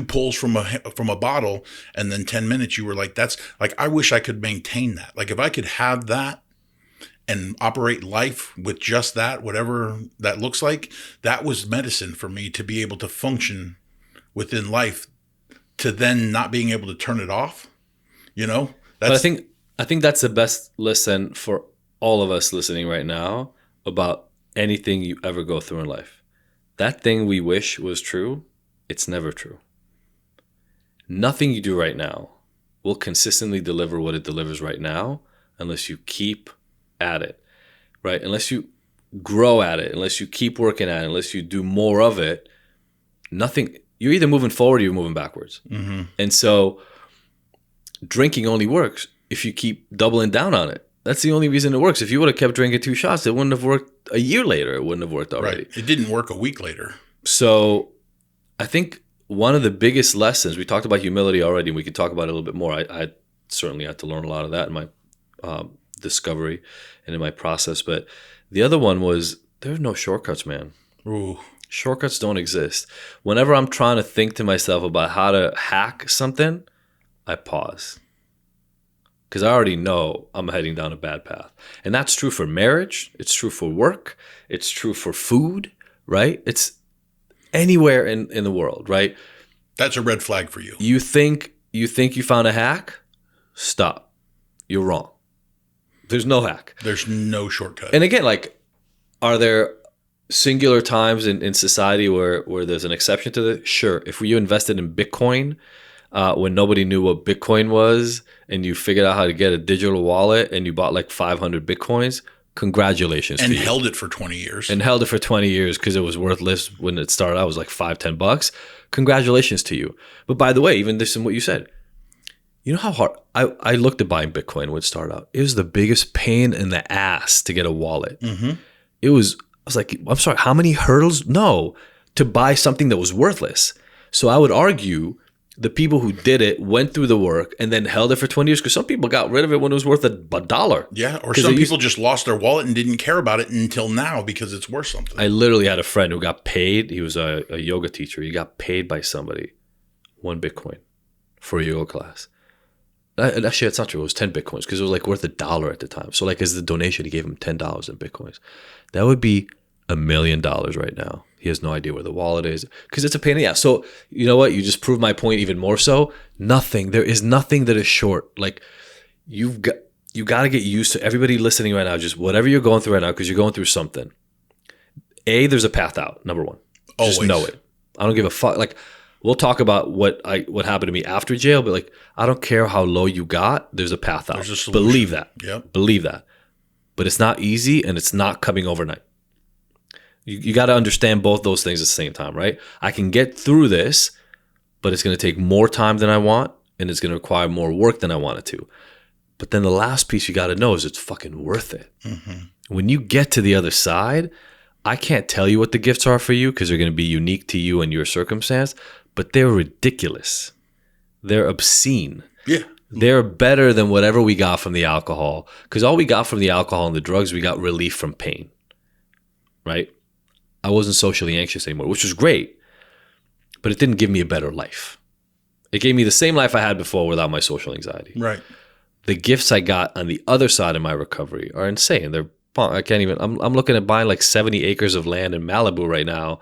pulls from a bottle, and then 10 minutes you were like, that's like, I wish I could maintain that. Like, if I could have that and operate life with just that, whatever that looks like, that was medicine for me to be able to function within life, to then not being able to turn it off, you know? But I think that's the best lesson for all of us listening right now about anything you ever go through in life. That thing we wish was true, it's never true. Nothing you do right now will consistently deliver what it delivers right now unless you keep at it, right? Unless you grow at it, unless you keep working at it, unless you do more of it, nothing. You're either moving forward or you're moving backwards. Mm-hmm. And so drinking only works if you keep doubling down on it. That's the only reason it works. If you would have kept drinking 2 shots, it wouldn't have worked a year later. It wouldn't have worked already. Right. It didn't work a week later. So I think one of the biggest lessons, we talked about humility already, and we could talk about it a little bit more. I certainly had to learn a lot of that in my discovery and in my process. But the other one was there's no shortcuts, man. Ooh. Shortcuts don't exist. Whenever I'm trying to think to myself about how to hack something, I pause. Because I already know I'm heading down a bad path. And that's true for marriage. It's true for work. It's true for food, right? It's anywhere in the world, right? That's a red flag for you. You think you found a hack? Stop. You're wrong. There's no hack. There's no shortcut. And again, like, are there singular times in society where there's an exception to this? Sure. If you invested in Bitcoin when nobody knew what Bitcoin was, and you figured out how to get a digital wallet and you bought like 500 Bitcoins, congratulations. And held it for 20 years. And held it for 20 years because it was worthless when it started out. It was like $5-10. Congratulations to you. But by the way, even this is what you said. You know how hard I looked at buying Bitcoin when it started out. It was the biggest pain in the ass to get a wallet. Mm-hmm. I was like, I'm sorry, how many hurdles? No, to buy something that was worthless. So I would argue the people who did it went through the work and then held it for 20 years, because some people got rid of it when it was worth $1. Yeah, or some people just lost their wallet and didn't care about it until now because it's worth something. I literally had a friend who got paid. He was a yoga teacher. He got paid by somebody 1 Bitcoin for a yoga class. Actually, that's not true. It was 10 Bitcoins because it was like worth $1 at the time. So like as the donation, he gave him $10 in Bitcoins. That would be $1 million right now. He has no idea where the wallet is because it's a pain in the ass. So you know what? You just proved my point even more so. There is nothing that is short. Like you got to get used to everybody listening right now. Just whatever you're going through right now, because you're going through something. There's a path out. Number one, Always. Just know it. I don't give a fuck. Like we'll talk about what happened to me after jail, but like I don't care how low you got. There's a path out. There's a solution. Believe that. Yep. Believe that. But it's not easy and it's not coming overnight. You got to understand both those things at the same time, right? I can get through this, but it's going to take more time than I want, and it's going to require more work than I want it to. But then the last piece you got to know is it's fucking worth it. Mm-hmm. When you get to the other side, I can't tell you what the gifts are for you because they're going to be unique to you and your circumstance, but they're ridiculous. They're obscene. Yeah. They're better than whatever we got from the alcohol, because all we got from the alcohol and the drugs, we got relief from pain, right? I wasn't socially anxious anymore, which was great, but it didn't give me a better life. It gave me the same life I had before without my social anxiety. Right. The gifts I got on the other side of my recovery are insane. I can't even, I'm looking at buying like 70 acres of land in Malibu right now.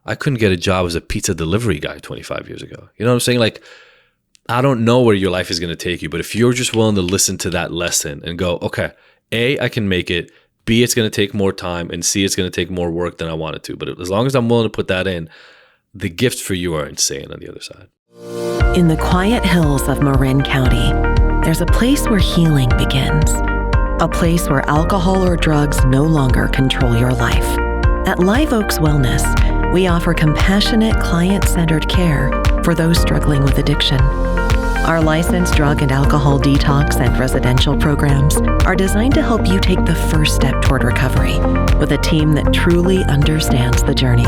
I couldn't get a job as a pizza delivery guy 25 years ago. You know what I'm saying? Like, I don't know where your life is going to take you, but if you're just willing to listen to that lesson and go, okay, A, I can make it. B, it's going to take more time, and C, it's going to take more work than I want it to. But as long as I'm willing to put that in, the gifts for you are insane on the other side. In the quiet hills of Marin County, there's a place where healing begins. A place where alcohol or drugs no longer control your life. At Live Oaks Wellness, we offer compassionate, client-centered care for those struggling with addiction. Our licensed drug and alcohol detox and residential programs are designed to help you take the first step toward recovery with a team that truly understands the journey.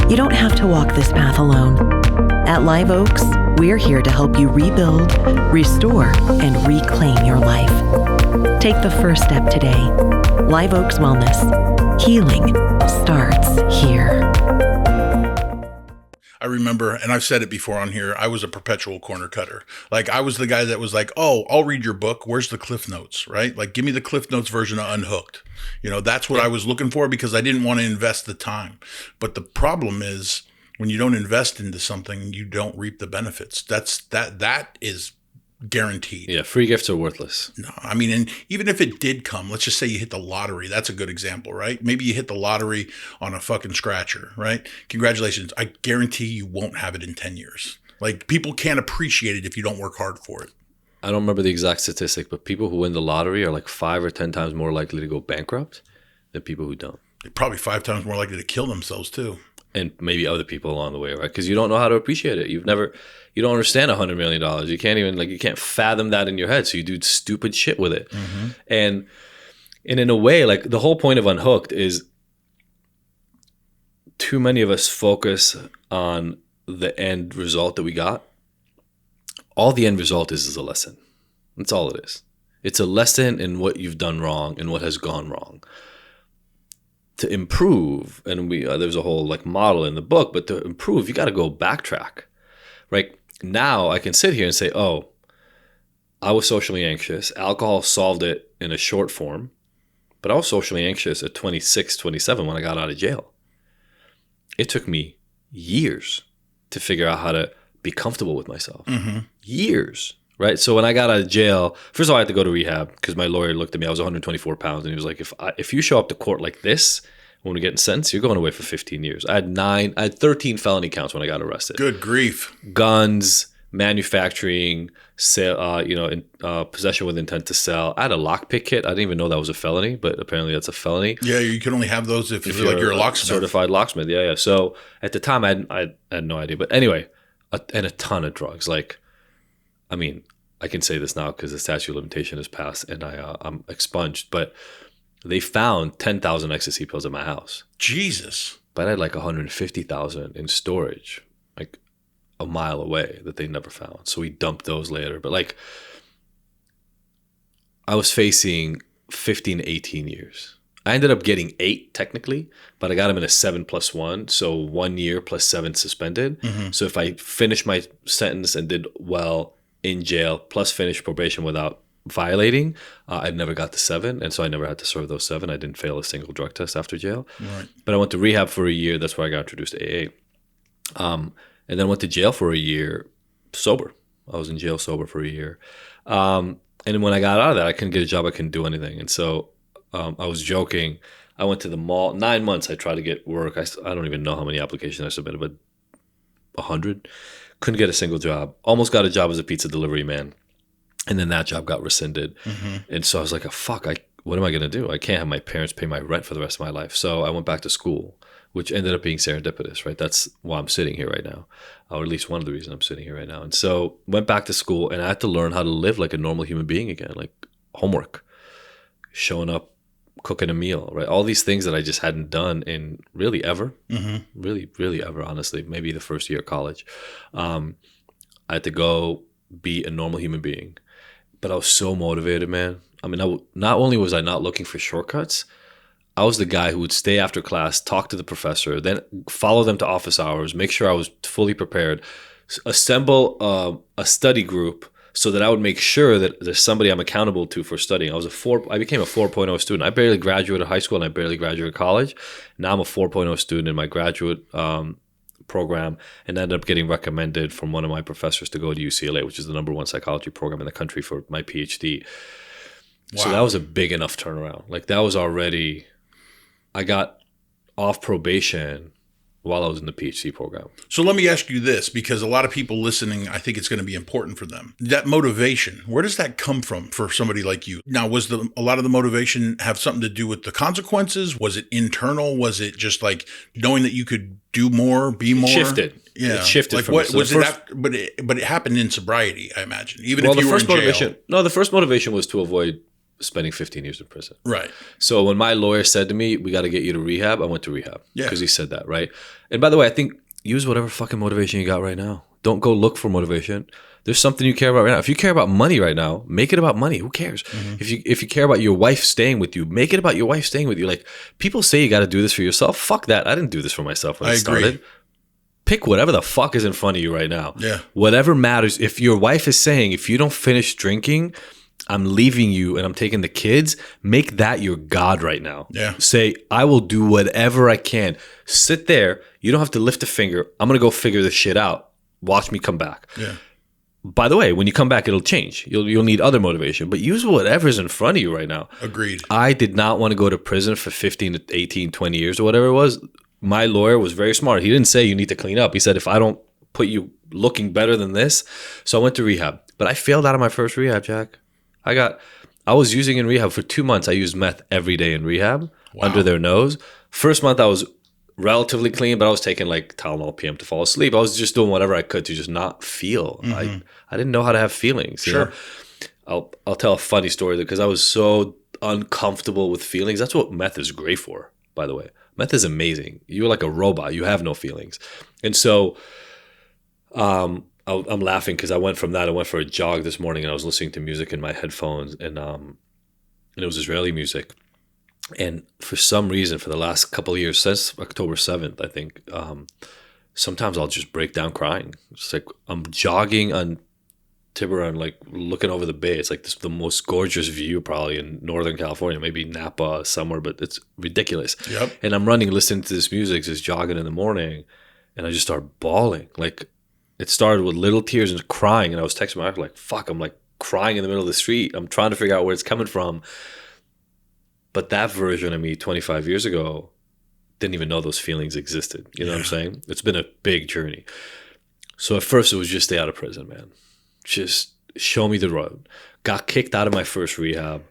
You don't have to walk this path alone. At Live Oaks, we're here to help you rebuild, restore, and reclaim your life. Take the first step today. Live Oaks Wellness. Healing starts here. I remember, and I've said it before on here, I was a perpetual corner cutter. Like, I was the guy that was like, oh, I'll read your book. Where's the Cliff Notes, right? Like, give me the Cliff Notes version of Unhooked. You know, that's what I was looking for because I didn't want to invest the time. But the problem is when you don't invest into something, you don't reap the benefits. That is guaranteed. Yeah, free gifts are worthless. No, I mean, and even if it did come, let's just say you hit the lottery. That's a good example, right? Maybe you hit the lottery on a fucking scratcher, right? Congratulations. I guarantee you won't have it in 10 years. Like, people can't appreciate it if you don't work hard for it. I don't remember the exact statistic, but people who win the lottery are like 5 or 10 times more likely to go bankrupt than people who don't. They're probably 5 times more likely to kill themselves too. And maybe other people along the way, right? Because you don't know how to appreciate it. You don't understand $100 million. You can't even, you can't fathom that in your head. So you do stupid shit with it. Mm-hmm. And in a way, like, the whole point of Unhooked is too many of us focus on the end result that we got. All the end result is a lesson. That's all it is. It's a lesson in what you've done wrong and what has gone wrong. To improve, and there's a whole model in the book, but to improve, you got to go backtrack, right? Now I can sit here and say, oh, I was socially anxious. Alcohol solved it in a short form, but I was socially anxious at 26, 27 when I got out of jail. It took me years to figure out how to be comfortable with myself. Mm-hmm. Years, right? So when I got out of jail, first of all, I had to go to rehab because my lawyer looked at me. I was 124 pounds, and he was like, if you show up to court like this when we get sentenced, you're going away for 15 years. I had 13 felony counts when I got arrested. Good grief. Guns, manufacturing, sale, possession with intent to sell. I had a lockpick kit. I didn't even know that was a felony, but apparently that's a felony. Yeah, you can only have those if you're a locksmith. Certified locksmith, yeah. So at the time, I had no idea. But anyway, and a ton of drugs. I can say this now because the statute of limitation has passed and I'm expunged, but they found 10,000 ecstasy pills at my house. Jesus. But I had like 150,000 in storage, like a mile away, that they never found. So we dumped those later. But like, I was facing 15 to 18 years. I ended up getting 8 technically, but I got them in a 7+1. So 1 year plus 7 suspended. Mm-hmm. So if I finished my sentence and did well in jail, plus finished probation without violating, I never got to 7, and so I never had to serve those 7. I didn't fail a single drug test after jail. Right. But I went to rehab for a year. That's where I got introduced to AA. And then went to jail for a year sober. I was in jail sober for a year. And when I got out of that, I couldn't get a job. I couldn't do anything. And so I was joking. I went to the mall. 9 months I tried to get work. I don't even know how many applications I submitted, but 100. Couldn't get a single job. Almost got a job as a pizza delivery man. And then that job got rescinded. Mm-hmm. And so I was like, what am I going to do? I can't have my parents pay my rent for the rest of my life. So I went back to school, which ended up being serendipitous, right? That's why I'm sitting here right now, or at least one of the reasons I'm sitting here right now. And so went back to school, and I had to learn how to live like a normal human being again, like homework, showing up, cooking a meal, right? All these things that I just hadn't done in really ever, really ever, honestly, maybe the first year of college. I had to go be a normal human being. But I was so motivated, man. I mean, not only was I not looking for shortcuts, I was the guy who would stay after class, talk to the professor, then follow them to office hours, make sure I was fully prepared, assemble a study group so that I would make sure that there's somebody I'm accountable to for studying. I became a 4.0 student. I barely graduated high school and I barely graduated college. Now I'm a 4.0 student in my graduate program, and ended up getting recommended from one of my professors to go to UCLA, which is the #1 psychology program in the country, for my PhD. Wow. So that was a big enough turnaround. Like, that was already, I got off probation while I was in the PhD program. So let me ask you this, because a lot of people listening, I think it's going to be important for them. That motivation, where does that come from for somebody like you? Now, was a lot of the motivation have something to do with the consequences? Was it internal? Was it just like knowing that you could do more, be more? It shifted. Yeah. It shifted. Like, from what so was it? But it happened in sobriety, I imagine. Even if you were in jail. The first motivation was to avoid spending 15 years in prison. Right. So when my lawyer said to me, we got to get you to rehab, I went to rehab. Yeah. Because he said that, right? And by the way, I think use whatever fucking motivation you got right now. Don't go look for motivation. There's something you care about right now. If you care about money right now, make it about money. Who cares? Mm-hmm. If you care about your wife staying with you, make it about your wife staying with you. Like, people say you got to do this for yourself. Fuck that. I didn't do this for myself when I started. Agree. Pick whatever the fuck is in front of you right now. Yeah. Whatever matters. If your wife is saying, if you don't finish drinking, I'm leaving you and I'm taking the kids, make that your God right now. Yeah. Say, I will do whatever I can. Sit there. You don't have to lift a finger. I'm going to go figure this shit out. Watch me come back. Yeah. By the way, when you come back, it'll change. You'll need other motivation, but use whatever's in front of you right now. Agreed. I did not want to go to prison for 15 to 18, 20 years or whatever it was. My lawyer was very smart. He didn't say you need to clean up. He said, if I don't put you looking better than this. So I went to rehab, but I failed out of my first rehab, Jack. I was using in rehab for 2 months. I used meth every day in rehab. Wow. Under their nose. First month I was relatively clean, but I was taking like Tylenol PM to fall asleep. I was just doing whatever I could to just not feel. Mm-hmm. I didn't know how to have feelings. Sure. You know? I'll tell a funny story because I was so uncomfortable with feelings. That's what meth is great for, by the way. Meth is amazing. You're like a robot. You have no feelings. And so I'm laughing because I went from that. I went for a jog this morning and I was listening to music in my headphones, and it was Israeli music. And for some reason, for the last couple of years, since October 7th, I think, sometimes I'll just break down crying. It's like I'm jogging on Tiburon, like looking over the bay. It's like the most gorgeous view probably in Northern California, maybe Napa somewhere, but it's ridiculous. Yep. And I'm running, listening to this music, just jogging in the morning, and I just start bawling. Like, it started with little tears and crying, and I was texting my wife like, fuck, I'm like crying in the middle of the street. I'm trying to figure out where it's coming from. But that version of me 25 years ago didn't even know those feelings existed. You know what I'm saying? It's been a big journey. So at first it was just stay out of prison, man. Just show me the road. Got kicked out of my first rehab.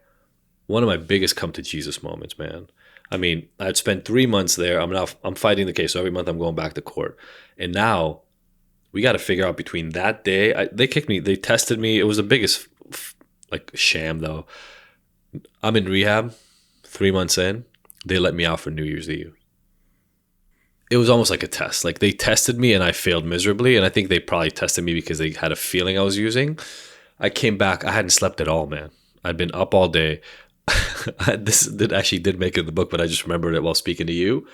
One of my biggest come to Jesus moments, man. I mean, I'd spent 3 months there. I'm fighting the case. So every month I'm going back to court. And now we got to figure out between that day. They kicked me. They tested me. It was the biggest like sham though. I'm in rehab 3 months in. They let me out for New Year's Eve. It was almost like a test. Like they tested me and I failed miserably. And I think they probably tested me because they had a feeling I was using. I came back. I hadn't slept at all, man. I'd been up all day. This actually did make it in the book, but I just remembered it while speaking to you.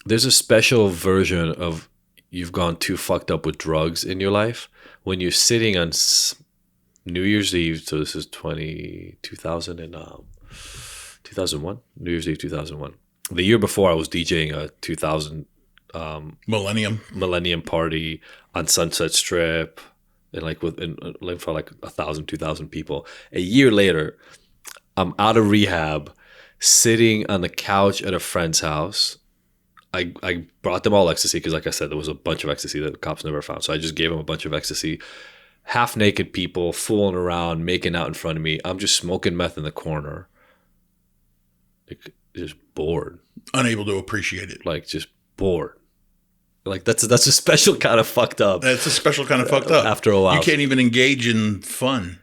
There's a special version of you've gone too fucked up with drugs in your life when you're sitting on New Year's Eve. So this is 2001, New Year's Eve 2001. The year before, I was DJing a 2000 Millennium party on Sunset Strip, and like for like 1,000, 2,000 people. A year later, I'm out of rehab, sitting on the couch at a friend's house. I brought them all ecstasy because, like I said, there was a bunch of ecstasy that the cops never found. So I just gave them a bunch of ecstasy. Half naked people fooling around, making out in front of me. I'm just smoking meth in the corner, like, just bored, unable to appreciate it, like just bored. Like that's a special kind of fucked up. That's a special kind of fucked up. After a while, you can't even engage in fun.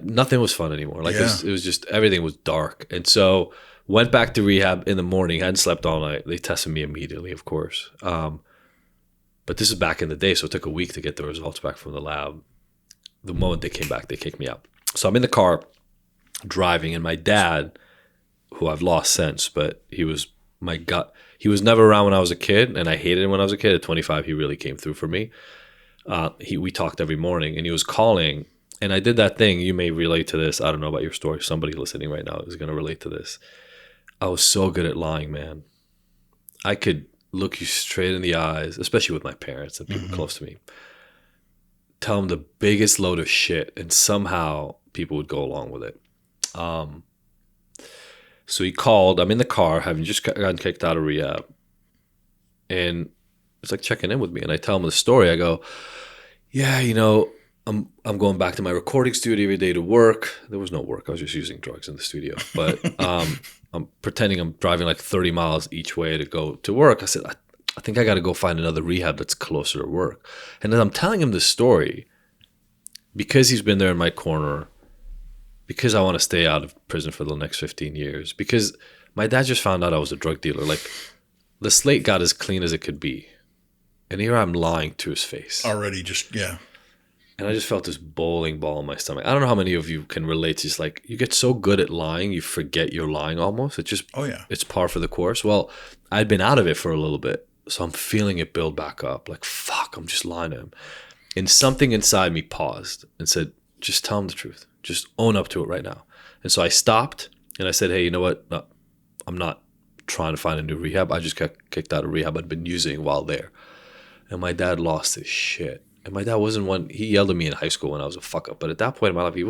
Nothing was fun anymore. Like yeah. it was just everything was dark. And so went back to rehab in the morning. Hadn't slept all night. They tested me immediately, of course. But this is back in the day, so it took a week to get the results back from the lab. The moment they came back, they kicked me out. So I'm in the car driving, and my dad, who I've lost since, but he was my gut. He was never around when I was a kid, and I hated him when I was a kid. At 25, he really came through for me. We talked every morning, and he was calling, and I did that thing. You may relate to this. I don't know about your story. Somebody listening right now is going to relate to this. I was so good at lying, man. I could look you straight in the eyes, especially with my parents and people close to me, tell them the biggest load of shit, and somehow people would go along with it. So he called. I'm in the car, having just gotten kicked out of rehab, and it's like checking in with me. And I tell him the story. I go, "Yeah, I'm going back to my recording studio every day to work." There was no work. I was just using drugs in the studio. But I'm pretending I'm driving like 30 miles each way to go to work. I said, I think I got to go find another rehab that's closer to work. And as I'm telling him this story, because he's been there in my corner, because I want to stay out of prison for the next 15 years, because my dad just found out I was a drug dealer. Like, the slate got as clean as it could be. And here I'm lying to his face. Already just, yeah. And I just felt this bowling ball in my stomach. I don't know how many of you can relate to just like, you get so good at lying, you forget you're lying almost. It's just, It's par for the course. Well, I'd been out of it for a little bit. So I'm feeling it build back up. Like, fuck, I'm just lying to him. And something inside me paused and said, just tell him the truth. Just own up to it right now. And so I stopped and I said, hey, you know what? No, I'm not trying to find a new rehab. I just got kicked out of rehab I'd been using while there. And my dad lost his shit. And my dad wasn't one, he yelled at me in high school when I was a fuck up. But at that point in my life, he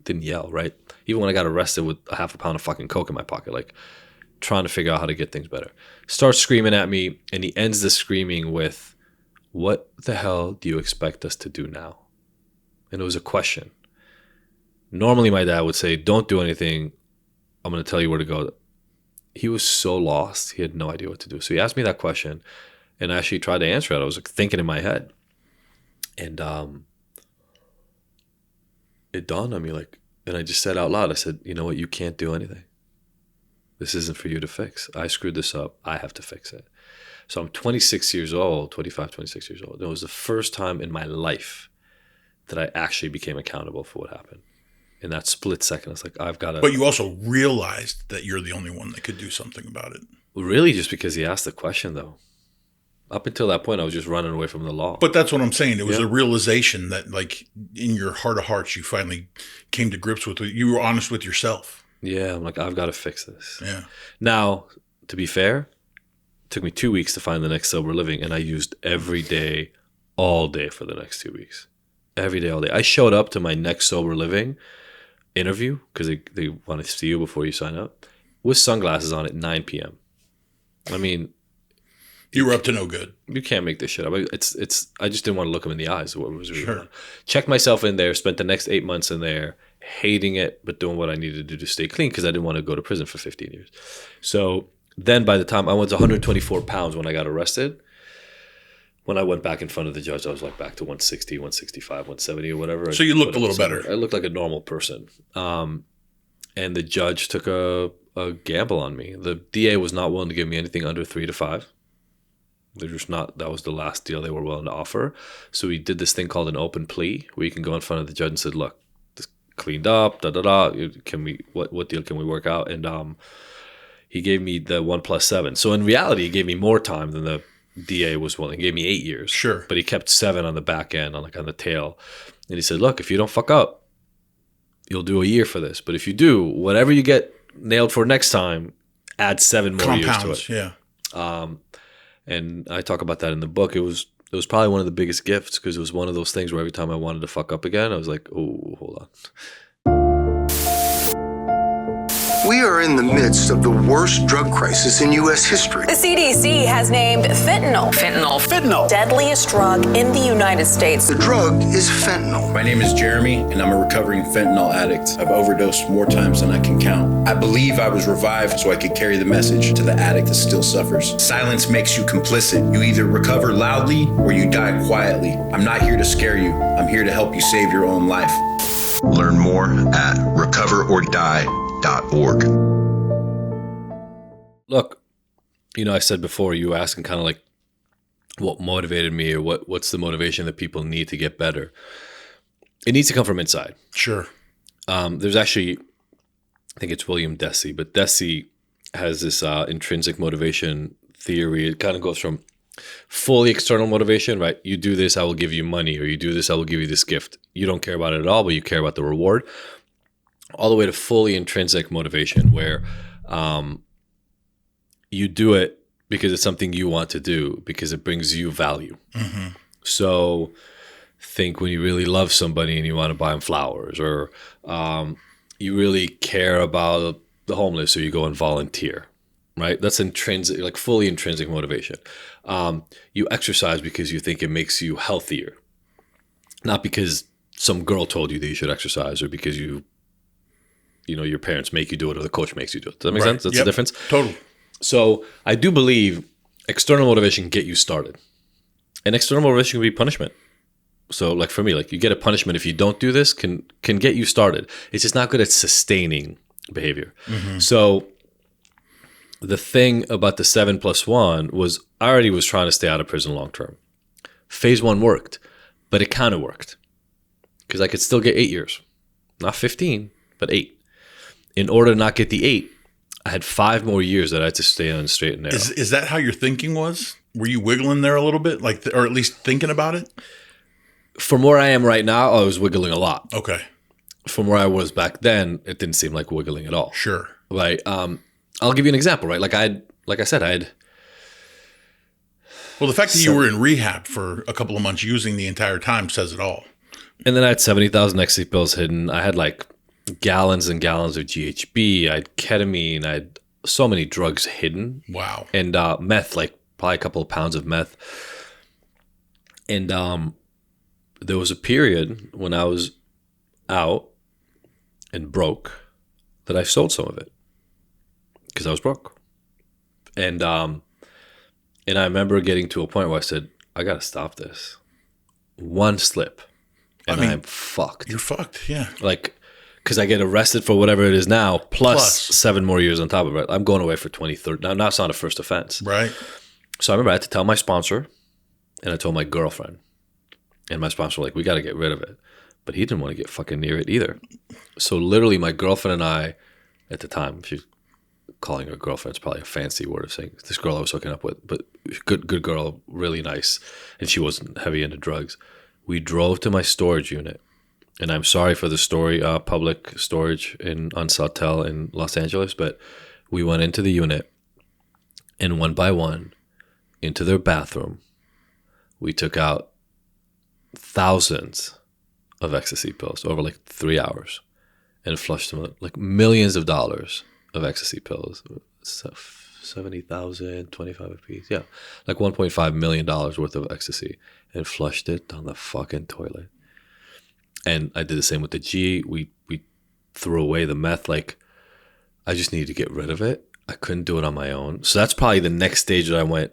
didn't yell, right? Even when I got arrested with a half a pound of fucking coke in my pocket, like trying to figure out how to get things better. Starts screaming at me, and he ends the screaming with, what the hell do you expect us to do now? And it was a question. Normally my dad would say, don't do anything. I'm going to tell you where to go. He was so lost. He had no idea what to do. So he asked me that question, and I actually tried to answer it. I was like thinking in my head. And it dawned on me, like, and I just said out loud, I said, you know what? You can't do anything. This isn't for you to fix. I screwed this up. I have to fix it. So I'm 26 years old, 25, 26 years old. It was the first time in my life that I actually became accountable for what happened. In that split second, I was like, I've got to. But you also realized that you're the only one that could do something about it. Really, just because he asked the question, though. Up until that point, I was just running away from the law. But that's what I'm saying. It was a realization that, like, in your heart of hearts, you finally came to grips with it. You were honest with yourself. Yeah, I'm like, I've got to fix this. Yeah. Now, to be fair, it took me 2 weeks to find the next sober living, and I used every day, all day for the next 2 weeks. Every day, all day. I showed up to my next sober living interview, because they want to see you before you sign up, with sunglasses on at 9 p.m. I mean... You were up to no good. You can't make this shit up. It's. I just didn't want to look him in the eyes. What was really going on. Checked myself in there. Spent the next 8 months in there, hating it, but doing what I needed to do to stay clean because I didn't want to go to prison for 15 years. So then, by the time I was 124 pounds when I got arrested, when I went back in front of the judge, I was like back to 160, 165, 170 or whatever. So you looked a little better. I looked like a normal person. And the judge took a gamble on me. The DA was not willing to give me anything under 3 to 5. They're just not. That was the last deal they were willing to offer. So we did this thing called an open plea, where you can go in front of the judge and said, "Look, this cleaned up. Can we? What deal can we work out?" And he gave me the 1+7. So in reality, he gave me more time than the DA was willing. He gave me 8 years. Sure. But he kept 7 on the back end, on the tail. And he said, "Look, if you don't fuck up, you'll do a year for this. But if you do, whatever you get nailed for next time, add 7 more years to it." Yeah. And I talk about that in the book. It was probably one of the biggest gifts, because it was one of those things where every time I wanted to fuck up again, I was like, "Oh, hold on." We are in the midst of the worst drug crisis in U.S. history. The CDC has named fentanyl deadliest drug in the United States. The drug is fentanyl. My name is Jeremy, and I'm a recovering fentanyl addict. I've overdosed more times than I can count. I believe I was revived so I could carry the message to the addict that still suffers. Silence makes you complicit. You either recover loudly or you die quietly. I'm not here to scare you. I'm here to help you save your own life. Learn more at recoverordie.org. Look, I said before, you were asking kind of like what motivated me, or what's the motivation that people need to get better. It needs to come from inside. Sure. There's actually, I think it's William Deci, but Deci has this intrinsic motivation theory. It kind of goes from fully external motivation, right? You do this, I will give you money, or you do this, I will give you this gift. You don't care about it at all, but you care about the reward. All the way to fully intrinsic motivation, where you do it because it's something you want to do, because it brings you value. Mm-hmm. So think when you really love somebody and you want to buy them flowers, or you really care about the homeless, so you go and volunteer, right? That's intrinsic, like fully intrinsic motivation. You exercise because you think it makes you healthier, not because some girl told you that you should exercise, or because your parents make you do it, or the coach makes you do it. Does that make sense? That's the difference. Totally. So I do believe external motivation can get you started, and external motivation can be punishment. So like for me, like you get a punishment if you don't do this, can get you started. It's just not good at sustaining behavior. Mm-hmm. So the thing about the 7+1 was I already was trying to stay out of prison long term. Phase 1 worked, but it kind of worked because I could still get 8 years, not 15, but 8. In order to not get the 8, I had 5 more years that I had to stay on straight and narrow. Is that how your thinking was? Were you wiggling there a little bit, or at least thinking about it? From where I am right now, I was wiggling a lot. Okay. From where I was back then, it didn't seem like wiggling at all. Sure. Right. I'll give you an example. Right. Like I said, I had. Well, the fact that you were in rehab for a couple of months using the entire time says it all. And then I had 70,000 ecstasy pills hidden. I had like gallons and gallons of GHB. I had ketamine. I had so many drugs hidden. Wow. And meth, like probably a couple of pounds of meth. And there was a period when I was out and broke that I sold some of it because I was broke. And I remember getting to a point where I said, I got to stop this. One slip and I'm fucked. You're fucked, yeah. Like, because I get arrested for whatever it is now, plus 7 more years on top of it. I'm going away for 2030. Now it's not a first offense. Right. So I remember I had to tell my sponsor, and I told my girlfriend. And my sponsor was like, we got to get rid of it. But he didn't want to get fucking near it either. So literally my girlfriend and I, at the time, she's calling her girlfriend, it's probably a fancy word of saying this girl I was hooking up with, but good girl, really nice. And she wasn't heavy into drugs. We drove to my storage unit. And I'm sorry for the story, public storage on Sawtelle in Los Angeles, but we went into the unit, and one by one, into their bathroom, we took out thousands of ecstasy pills over like 3 hours and flushed them, like millions of dollars of ecstasy pills. 70,000, 25 apiece. Yeah. Like $1.5 million worth of ecstasy, and flushed it down the fucking toilet. And I did the same with the G. We threw away the meth. Like, I just needed to get rid of it. I couldn't do it on my own. So that's probably the next stage that I went,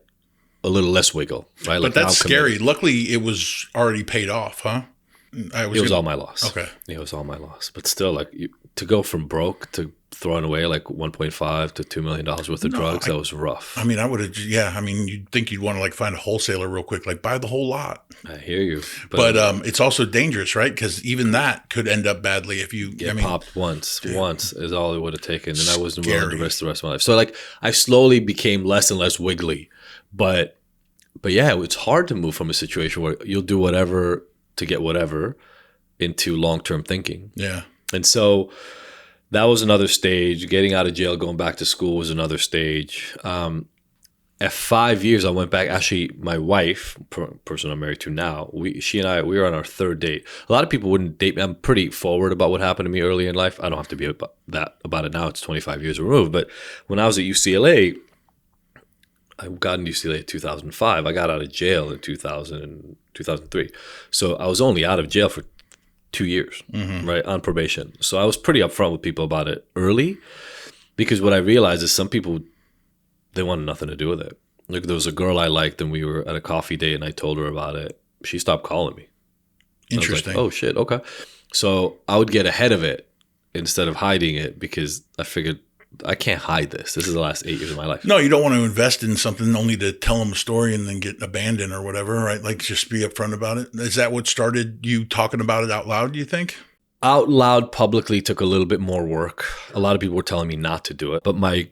a little less wiggle, right? But Like, that's now I'm scary. committed. Luckily, it was already paid off, huh? It was all my loss. Okay. It was all my loss. But still, like, to go from broke to throwing away like $1.5 to $2 million worth of drugs, that was rough. I mean, I would have, yeah. I mean, you'd think you'd want to like find a wholesaler real quick, like buy the whole lot. I hear you. But it's also dangerous, right? Because even that could end up badly if you get popped once. Dude. Once is all it would have taken. And I wasn't willing to risk the rest of my life. So like I slowly became less and less wiggly. But yeah, it's hard to move from a situation where you'll do whatever to get whatever into long-term thinking. Yeah. And so that was another stage. Getting out of jail, going back to school was another stage. At 5 years, I went back. Actually, my wife, person I'm married to now, she and I were on our third date. A lot of people wouldn't date me. I'm pretty forward about what happened to me early in life. I don't have to be about it now. It's 25 years removed. But when I was at UCLA, I got into UCLA in 2005. I got out of jail in 2003. So I was only out of jail for 2 years, right, on probation. So I was pretty upfront with people about it early, because what I realized is some people, they wanted nothing to do with it. Like, there was a girl I liked and we were at a coffee date and I told her about it. She stopped calling me. Interesting. I was like, oh shit, okay. So I would get ahead of it instead of hiding it, because I figured I can't hide this. This is the last 8 years of my life. No, you don't want to invest in something only to tell them a story and then get abandoned or whatever, right? Like, just be upfront about it. Is that what started you talking about it out loud, do you think? Out loud publicly took a little bit more work. A lot of people were telling me not to do it. But my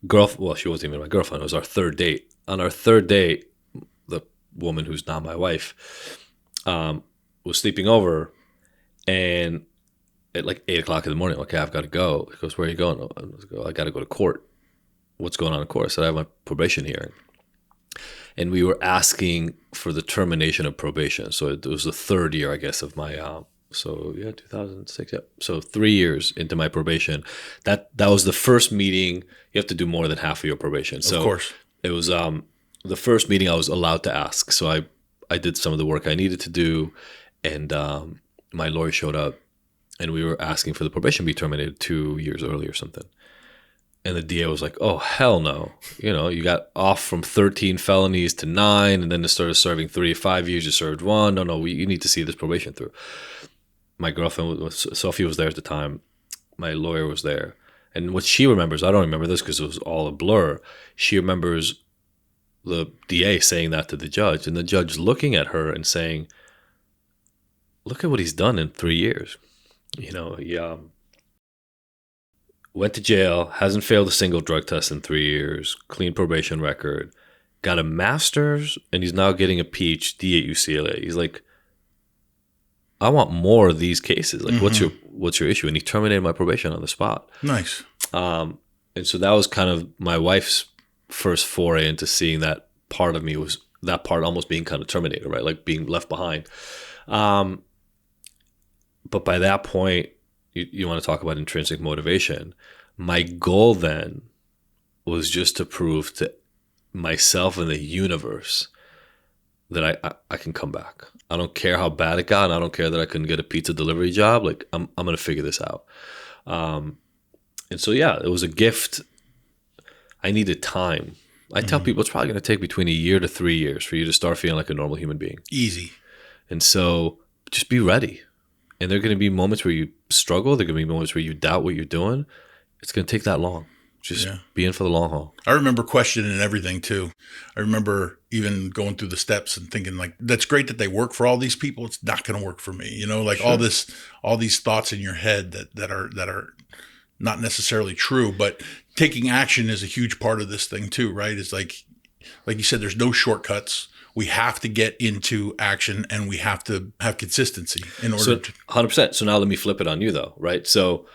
girlfriend, well, she wasn't even my girlfriend. It was our third date. On our third date, the woman who's now my wife was sleeping over, and at like 8 o'clock in the morning, okay, I've got to go. He goes, where are you going? I got to go to court. What's going on in court? I said, I have my probation hearing. And we were asking for the termination of probation. So it was the third year, I guess, of my, 2006. Yeah. So 3 years into my probation. That was the first meeting. You have to do more than half of your probation. So of course. It was the first meeting I was allowed to ask. So I did some of the work I needed to do. And my lawyer showed up. And we were asking for the probation to be terminated 2 years early or something. And the DA was like, oh, hell no. You know, you got off from 13 felonies to 9, and then they started serving 3 to 5 years. You served 1. No, you need to see this probation through. My girlfriend, Sophie, was there at the time. My lawyer was there. And what she remembers, I don't remember this because it was all a blur. She remembers the DA saying that to the judge, and the judge looking at her and saying, look at what he's done in 3 years. You know, he went to jail, hasn't failed a single drug test in 3 years, clean probation record, got a master's, and he's now getting a PhD at UCLA. He's like, I want more of these cases. Like, what's your issue? And he terminated my probation on the spot. Nice. And so that was kind of my wife's first foray into seeing that part of me, was that part almost being kind of terminated, right? Like being left behind. But by that point, you want to talk about intrinsic motivation. My goal then was just to prove to myself and the universe that I can come back. I don't care how bad it got, and I don't care that I couldn't get a pizza delivery job. Like, I'm going to figure this out. And so, yeah, it was a gift. I needed time. I tell people it's probably going to take between 1 year to 3 years for you to start feeling like a normal human being. Easy. And so just be ready. And there are going to be moments where you struggle. There are going to be moments where you doubt what you're doing. It's going to take that long. Just be in for the long haul. I remember questioning everything too. I remember even going through the steps and thinking like, that's great that they work for all these people. It's not going to work for me. You know, like all these thoughts in your head that are not necessarily true, but taking action is a huge part of this thing too, right? It's like you said, there's no shortcuts. We have to get into action, and we have to have consistency in order to 100%. So now let me flip it on you though, right? So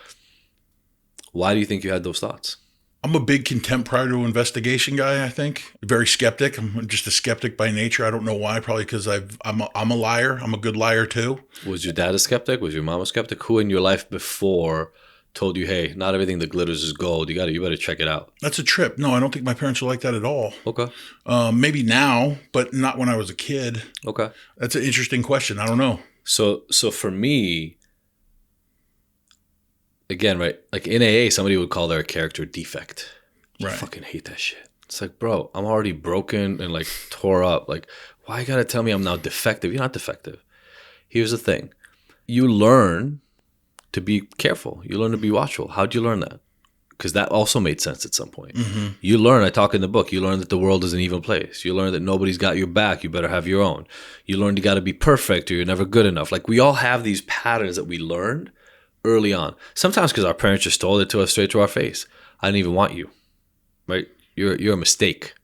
why do you think you had those thoughts? I'm a big contempt prior to investigation guy, I think. Very skeptic. I'm just a skeptic by nature. I don't know why. Probably because I'm a liar. I'm a good liar too. Was your dad a skeptic? Was your mom a skeptic? Who in your life before told you, hey, not everything that glitters is gold. You better check it out? That's a trip. No, I don't think my parents are like that at all. Okay. Maybe now, but not when I was a kid. Okay. That's an interesting question. I don't know. So for me, again, right, like in AA, somebody would call there a character defect. I fucking hate that shit. It's like, bro, I'm already broken and like tore up. Like, why you gotta tell me I'm now defective? You're not defective. Here's the thing. You learn to be careful. You learn to be watchful. How'd you learn that? Because that also made sense at some point. You learn, I talk in the book, you learn that the world is an even place. You learn that nobody's got your back. You better have your own. You learn you got to be perfect or you're never good enough. Like, we all have these patterns that we learned early on. Sometimes because our parents just told it to us straight to our face. I didn't even want you, right? You're a mistake.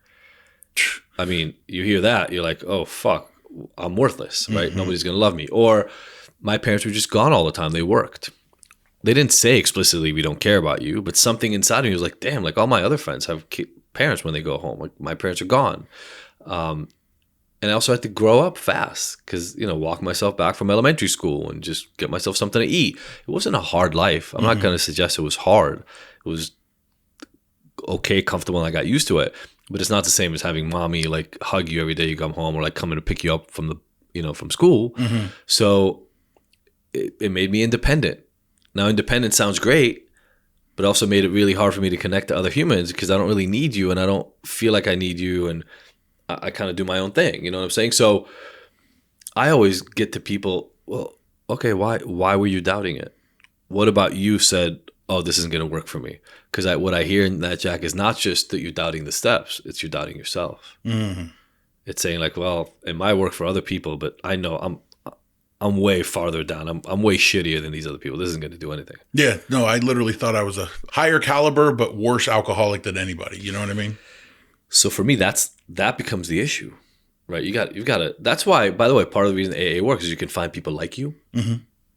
I mean, you hear that, you're like, oh, fuck, I'm worthless, right? Nobody's going to love me. Or my parents were just gone all the time. They worked. They didn't say explicitly, we don't care about you, but something inside of me was like, damn, like all my other friends have parents when they go home. Like, my parents are gone. And I also had to grow up fast because, walk myself back from elementary school and just get myself something to eat. It wasn't a hard life. I'm not going to suggest it was hard. It was okay, comfortable, and I got used to it. But it's not the same as having mommy like hug you every day you come home, or like coming to pick you up from from school. So it made me independent. Now, independence sounds great, but also made it really hard for me to connect to other humans because I don't really need you and I don't feel like I need you, and I kind of do my own thing. You know what I'm saying? So I always get to people, well, okay, why were you doubting it? What about you said, oh, this isn't going to work for me? Because what I hear in that, Jack, is not just that you're doubting the steps, it's you're doubting yourself. It's saying like, well, it might work for other people, but I know I'm way farther down. I'm way shittier than these other people. This isn't going to do anything. Yeah, no, I literally thought I was a higher caliber but worse alcoholic than anybody. You know what I mean? So for me, that becomes the issue, right? You've got to. That's why, by the way, part of the reason AA works is you can find people like you,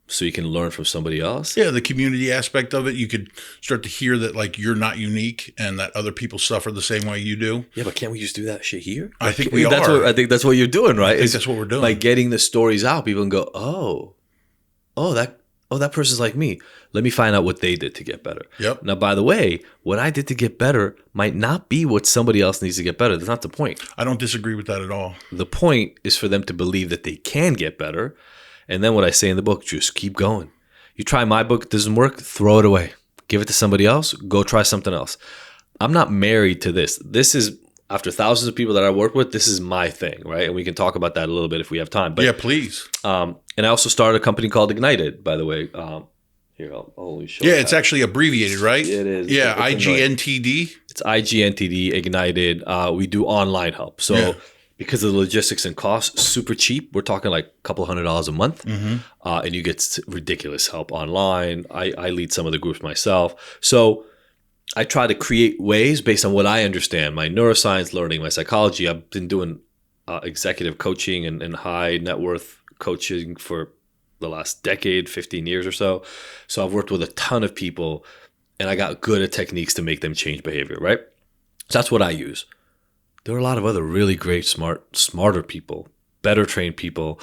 so you can learn from somebody else. Yeah, the community aspect of it. You could start to hear that like you're not unique and that other people suffer the same way you do. Yeah, but can't we just do that shit here? I think we are. I think that's what you're doing, right? I think that's what we're doing. Like getting the stories out, people can go, that person's like me. Let me find out what they did to get better. Yep. Now, by the way, what I did to get better might not be what somebody else needs to get better. That's not the point. I don't disagree with that at all. The point is for them to believe that they can get better. And then what I say in the book, just keep going. You try my book, it doesn't work, throw it away. Give it to somebody else, go try something else. I'm not married to this. This is, after thousands of people that I work with, this is my thing, right? And we can talk about that a little bit if we have time. But, yeah, please. And I also started a company called Ignited, by the way. Here, I'll show you. Yeah, it's actually abbreviated, right? It is. Yeah, IGNTD. It's IGNTD, Ignited. We do online help. So because of the logistics and costs, super cheap. We're talking like a couple $100s a month. And you get ridiculous help online. I lead some of the groups myself. So I try to create ways based on what I understand, my neuroscience learning, my psychology. I've been doing executive coaching and high net worth coaching for the last decade, 15 years or so. So I've worked with a ton of people and I got good at techniques to make them change behavior, right? So that's what I use. There are a lot of other really great, smarter people, better trained people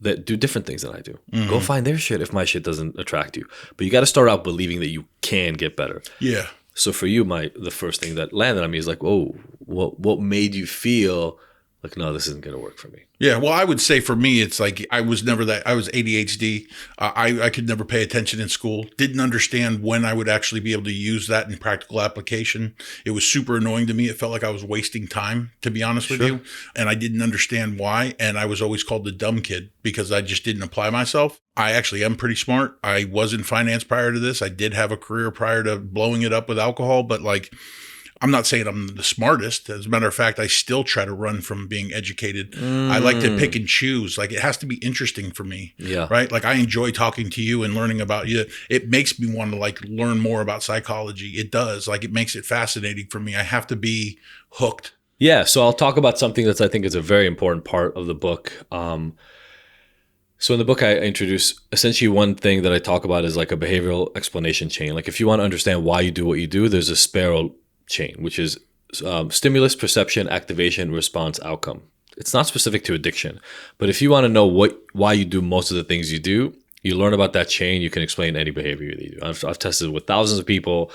that do different things than I do. Go find their shit if my shit doesn't attract you. But you got to start out believing that you can get better. Yeah. So for you, the first thing that landed on me is like, oh, what made you feel like, no, this isn't going to work for me? Yeah, well, I would say for me, it's like I was ADHD. I could never pay attention in school. Didn't understand when I would actually be able to use that in practical application. It was super annoying to me. It felt like I was wasting time, to be honest with you. And I didn't understand why. And I was always called the dumb kid because I just didn't apply myself. I actually am pretty smart. I was in finance prior to this. I did have a career prior to blowing it up with alcohol, but like, I'm not saying I'm the smartest. As a matter of fact, I still try to run from being educated. I like to pick and choose. Like, it has to be interesting for me. Yeah. Right. Like, I enjoy talking to you and learning about you. It makes me want to like learn more about psychology. It does. Like, it makes it fascinating for me. I have to be hooked. Yeah. So I'll talk about something that's, I think, is a very important part of the book. So in the book, I introduce essentially one thing that I talk about is like a behavioral explanation chain. Like, if you want to understand why you do what you do, there's a spiral chain, which is stimulus, perception, activation, response, outcome. It's not specific to addiction, but if you want to know why you do most of the things you do, you learn about that chain. You can explain any behavior that you do. I've tested with thousands of people.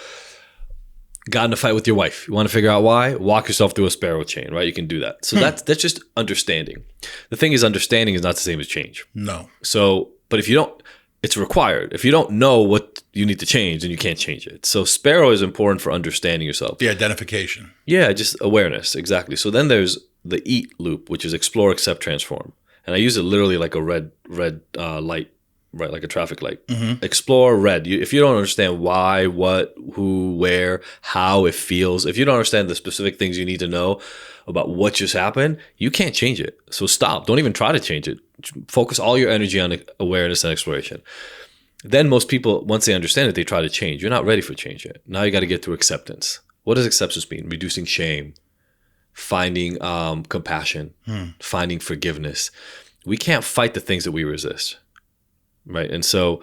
Got in a fight with your wife. You want to figure out why? Walk yourself through a spiral chain, right? You can do that. So that's just understanding. The thing is, understanding is not the same as change. No. So, but if you don't, it's required. If you don't know what you need to change, then you can't change it. So Sparrow is important for understanding yourself. The identification. Yeah, just awareness. Exactly. So then there's the EAT loop, which is explore, accept, transform. And I use it literally like a red light, right? Like a traffic light. Explore, red. If you don't understand why, what, who, where, how it feels, if you don't understand the specific things you need to know about what just happened, you can't change it. So stop. Don't even try to change it. Focus all your energy on awareness and exploration. Then most people, once they understand it, they try to change. You're not ready for change yet. Now you got to get through acceptance. What does acceptance mean? Reducing shame, finding compassion, finding forgiveness. We can't fight the things that we resist, right? And so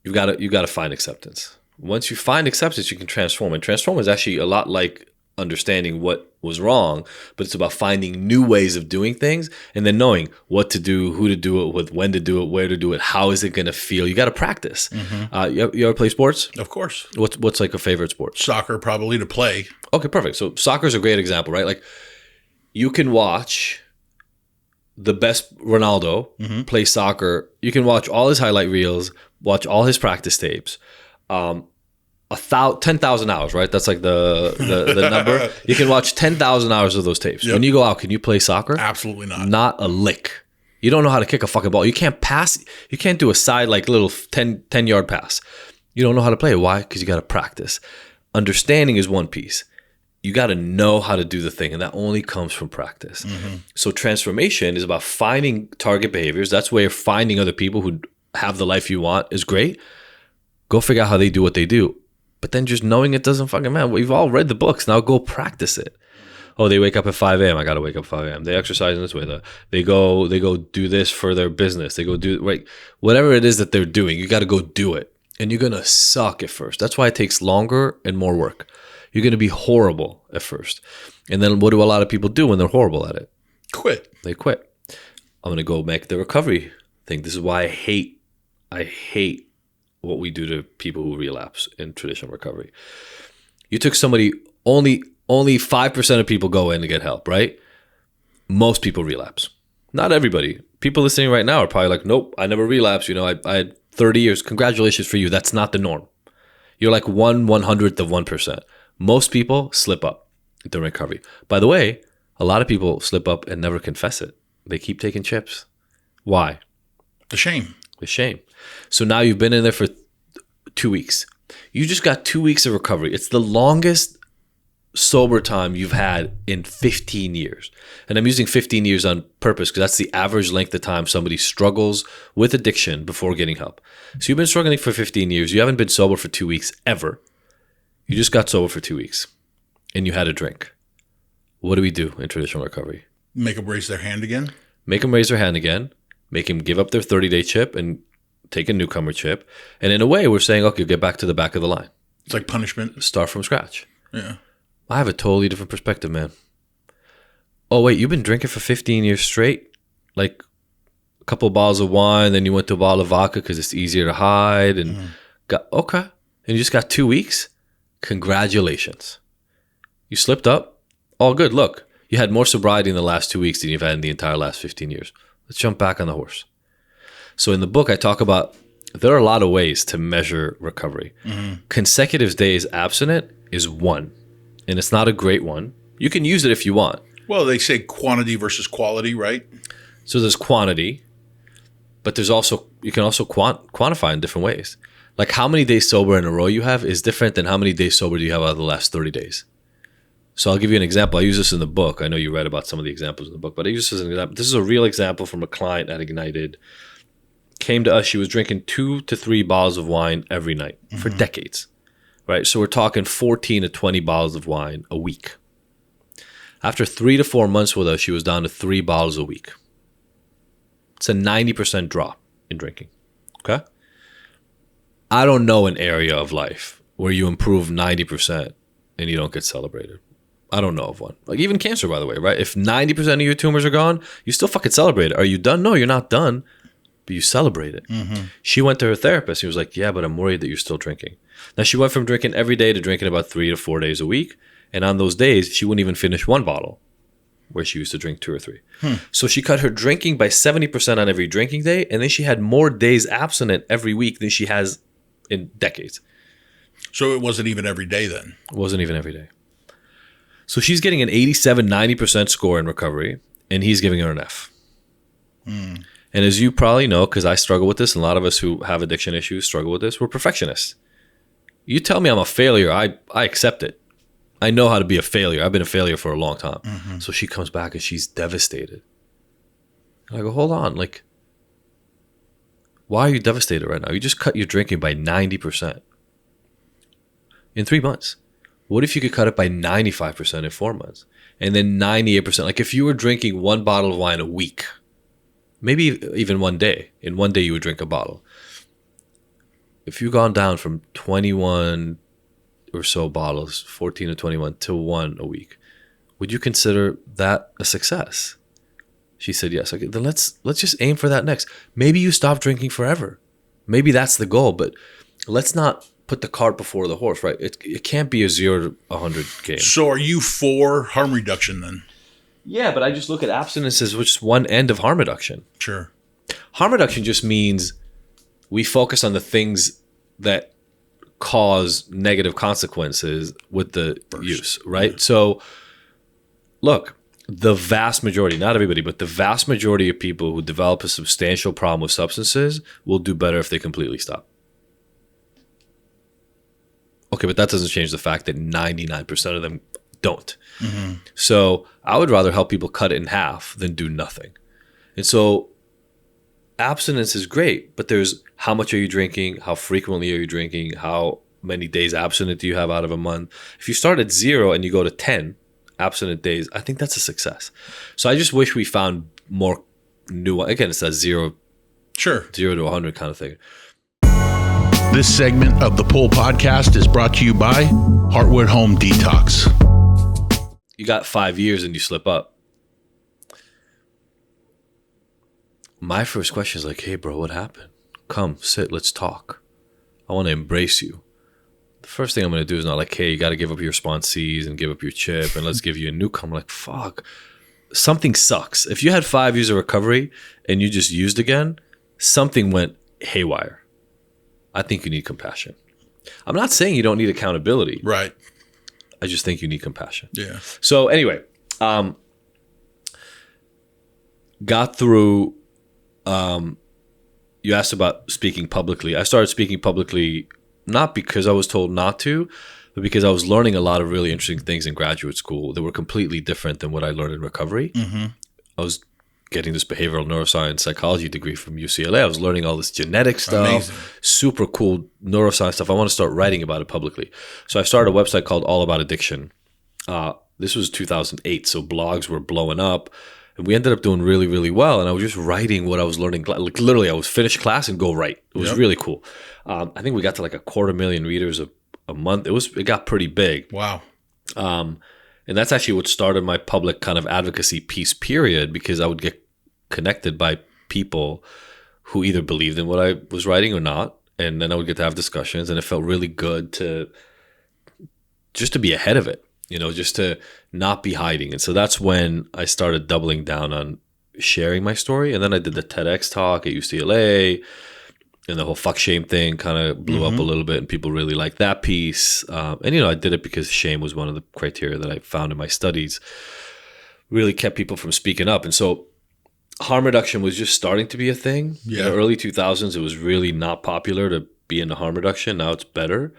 you got to find acceptance. Once you find acceptance, you can transform. And transform is actually a lot like understanding what was wrong, but it's about finding new ways of doing things and then knowing what to do, who to do it with, when to do it, where to do it, how is it going to feel. You got to practice. You ever play sports? Of course. What's like a favorite sport? Soccer, probably, to play. Okay, perfect. So soccer is a great example, right? Like you can watch the best Ronaldo play soccer. You can watch all his highlight reels, watch all his practice tapes. 10,000 hours, right? That's like the number. You can watch 10,000 hours of those tapes. Yep. When you go out, can you play soccer? Absolutely not. Not a lick. You don't know how to kick a fucking ball. You can't pass. You can't do a side like little 10-yard pass. You don't know how to play. Why? Because you got to practice. Understanding is one piece. You got to know how to do the thing, and that only comes from practice. So transformation is about finding target behaviors. That's where finding other people who have the life you want is great. Go figure out how they do what they do. But then just knowing it doesn't fucking matter. We've all read the books. Now go practice it. Oh, they wake up at 5 a.m. I got to wake up at 5 a.m. They exercise in this way. They go do this for their business. They go do, right? Whatever it is that they're doing, you got to go do it. And you're going to suck at first. That's why it takes longer and more work. You're going to be horrible at first. And then what do a lot of people do when they're horrible at it? Quit. They quit. I'm going to go make the recovery thing. This is why I hate what we do to people who relapse in traditional recovery. You took somebody, only 5% of people go in to get help, right? Most people relapse. Not everybody. People listening right now are probably like, nope, I never relapsed. I had 30 years. Congratulations for you. That's not the norm. You're like 1/100th of 1%. Most people slip up during recovery. By the way, a lot of people slip up and never confess it. They keep taking chips. Why? The shame. The shame. So now you've been in there for 2 weeks. You just got 2 weeks of recovery. It's the longest sober time you've had in 15 years. And I'm using 15 years on purpose because that's the average length of time somebody struggles with addiction before getting help. So you've been struggling for 15 years. You haven't been sober for 2 weeks ever. You just got sober for 2 weeks and you had a drink. What do we do in traditional recovery? Make them raise their hand again. Make them raise their hand again. Make them give up their 30-day chip and take a newcomer chip. And in a way, we're saying, okay, get back to the back of the line. It's like punishment. Start from scratch. Yeah. I have a totally different perspective, man. Oh, wait, you've been drinking for 15 years straight? Like a couple of bottles of wine, then you went to a bottle of vodka because it's easier to hide. And okay. And you just got 2 weeks? Congratulations. You slipped up? All good. Look, you had more sobriety in the last 2 weeks than you've had in the entire last 15 years. Let's jump back on the horse. So in the book, I talk about there are a lot of ways to measure recovery. Consecutive days abstinent is one, and it's not a great one. You can use it if you want. Well, they say quantity versus quality, right? So there's quantity, but there's also you can also quantify in different ways. Like how many days sober in a row you have is different than how many days sober do you have out of the last 30 days. So I'll give you an example. I use this in the book. I know you read about some of the examples in the book, but I use this as an example. This is a real example from a client at Ignited. Came to us. She was drinking 2 to 3 bottles of wine every night for decades, right? So we're talking 14 to 20 bottles of wine a week. After 3 to 4 months with us, she was down to 3 bottles a week. It's a 90% drop in drinking, okay? I don't know an area of life where you improve 90% and you don't get celebrated. I don't know of one. Like even cancer, by the way, right? If 90% of your tumors are gone, you still fucking celebrate it. Are you done? No, you're not done. But you celebrate it. She went to her therapist. He was like, yeah, but I'm worried that you're still drinking. Now, she went from drinking every day to drinking about 3 to 4 days a week. And on those days, she wouldn't even finish one bottle. where she used to drink 2 or 3. So she cut her drinking by 70% on every drinking day, and then she had more days abstinent every week than she has in decades. So it wasn't even every day then. It wasn't even every day. So she's getting an 87, 90% score in recovery, and he's giving her an F. And as you probably know, because I struggle with this, and a lot of us who have addiction issues struggle with this, we're perfectionists. You tell me I'm a failure, I accept it. I know how to be a failure. I've been a failure for a long time. So she comes back and she's devastated. And I go, hold on, like, why are you devastated right now? You just cut your drinking by 90% in 3 months. What if you could cut it by 95% in 4 months? And then 98%. Like if you were drinking 1 bottle of wine a week, maybe even one day, in one day you would drink a bottle. If you've gone down from 21 or so bottles, 14 to 21, to 1 a week, would you consider that a success? She said yes. Okay, then let's just aim for that next. Maybe you stop drinking forever. Maybe that's the goal, but let's not put the cart before the horse, right? It can't be a 0 to 100 game. So are you for harm reduction then? Yeah, but I just look at abstinence as just one end of harm reduction. Sure. Harm reduction just means we focus on the things that cause negative consequences with the use, right? Yeah. So look, the vast majority, not everybody, but the vast majority of people who develop a substantial problem with substances will do better if they completely stop. Okay, but that doesn't change the fact that 99% of them don't. So I would rather help people cut it in half than do nothing. And so abstinence is great, but there's how much are you drinking? How frequently are you drinking? How many days abstinent do you have out of a month? If you start at 0 and you go to 10 abstinent days, I think that's a success. So I just wish we found more new, again, it's that 0 to 100 kind of thing. This segment of the Pull Podcast is brought to you by Heartwood Home Detox. You got 5 years and you slip up. My first question is like, hey, bro, what happened? Come, sit, let's talk. I want to embrace you. The first thing I'm going to do is not like, hey, you got to give up your sponsees and give up your chip and let's give you a newcomer. Like, fuck, something sucks. If you had 5 years of recovery and you just used again, something went haywire. I think you need compassion. I'm not saying you don't need accountability. Right. I just think you need compassion. Yeah. So anyway, got through, you asked about speaking publicly. I started speaking publicly not because I was told not to, but because I was learning a lot of really interesting things in graduate school that were completely different than what I learned in recovery. I was getting this behavioral neuroscience psychology degree from UCLA. I was learning all this genetic stuff, amazing, super cool neuroscience stuff. I want to start writing about it publicly. So I started a website called All About Addiction. This was 2008, so blogs were blowing up. And we ended up doing really, really well. And I was just writing what I was learning. Like literally, I was finish class and go write. It was really cool. I think we got to like 250,000 readers a month. It got pretty big. Wow. And that's actually what started my public kind of advocacy piece period, because I would get connected by people who either believed in what I was writing or not. And then I would get to have discussions, and it felt really good to be ahead of it, just to not be hiding. And so that's when I started doubling down on sharing my story. And then I did the TEDx talk at UCLA, and the whole fuck shame thing kind of blew up a little bit, and people really liked that piece. And, I did it because shame was one of the criteria that I found in my studies, really kept people from speaking up. And so harm reduction was just starting to be a thing. Yeah. In the early 2000s, it was really not popular to be into harm reduction. Now it's better.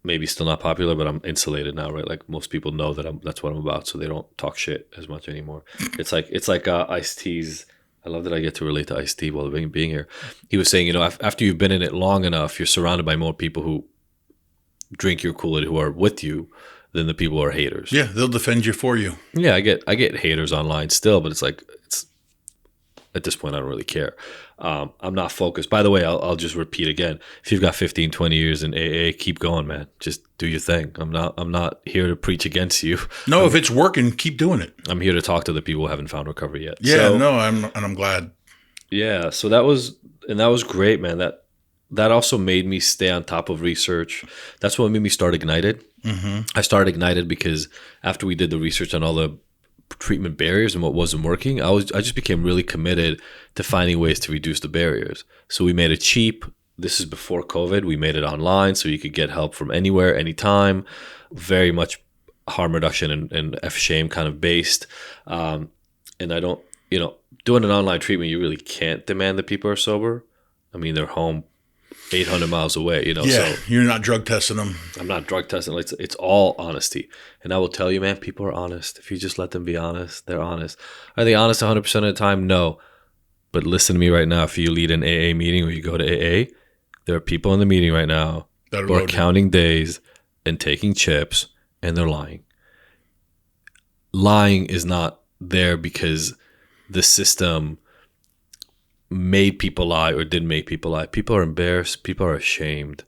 Maybe still not popular, but I'm insulated now, right? Like most people know that that's what I'm about, so they don't talk shit as much anymore. It's like Ice-T's. I love that I get to relate to Ice-T while being here. He was saying, after you've been in it long enough, you're surrounded by more people who drink your Kool-Aid, who are with you, than the people who are haters. Yeah, they'll defend you for you. Yeah, I get haters online still, but it's at this point I don't really care. I'm not focused. By the way, I'll just repeat again. If you've got 15, 20 years in AA, keep going, man. Just do your thing. I'm not here to preach against you. No, if it's working, keep doing it. I'm here to talk to the people who haven't found recovery yet. Yeah, I'm glad. Yeah, so that was great, man. That also made me stay on top of research. That's what made me start Ignited. I started Ignited because after we did the research on all the treatment barriers and what wasn't working, I just became really committed to finding ways to reduce the barriers. So we made it cheap. This is before COVID. We made it online so you could get help from anywhere, anytime. Very much harm reduction and shame kind of based. And I don't, doing an online treatment, you really can't demand that people are sober. I mean, they're home 800 miles away, Yeah, so you're not drug testing them. I'm not drug testing. It's all honesty. And I will tell you, man, people are honest. If you just let them be honest, they're honest. Are they honest 100% of the time? No. But listen to me right now. If you lead an AA meeting or you go to AA, there are people in the meeting right now who are counting days and taking chips, and they're lying. Lying is not there because the system made people lie or didn't make people lie. People are embarrassed. People are ashamed.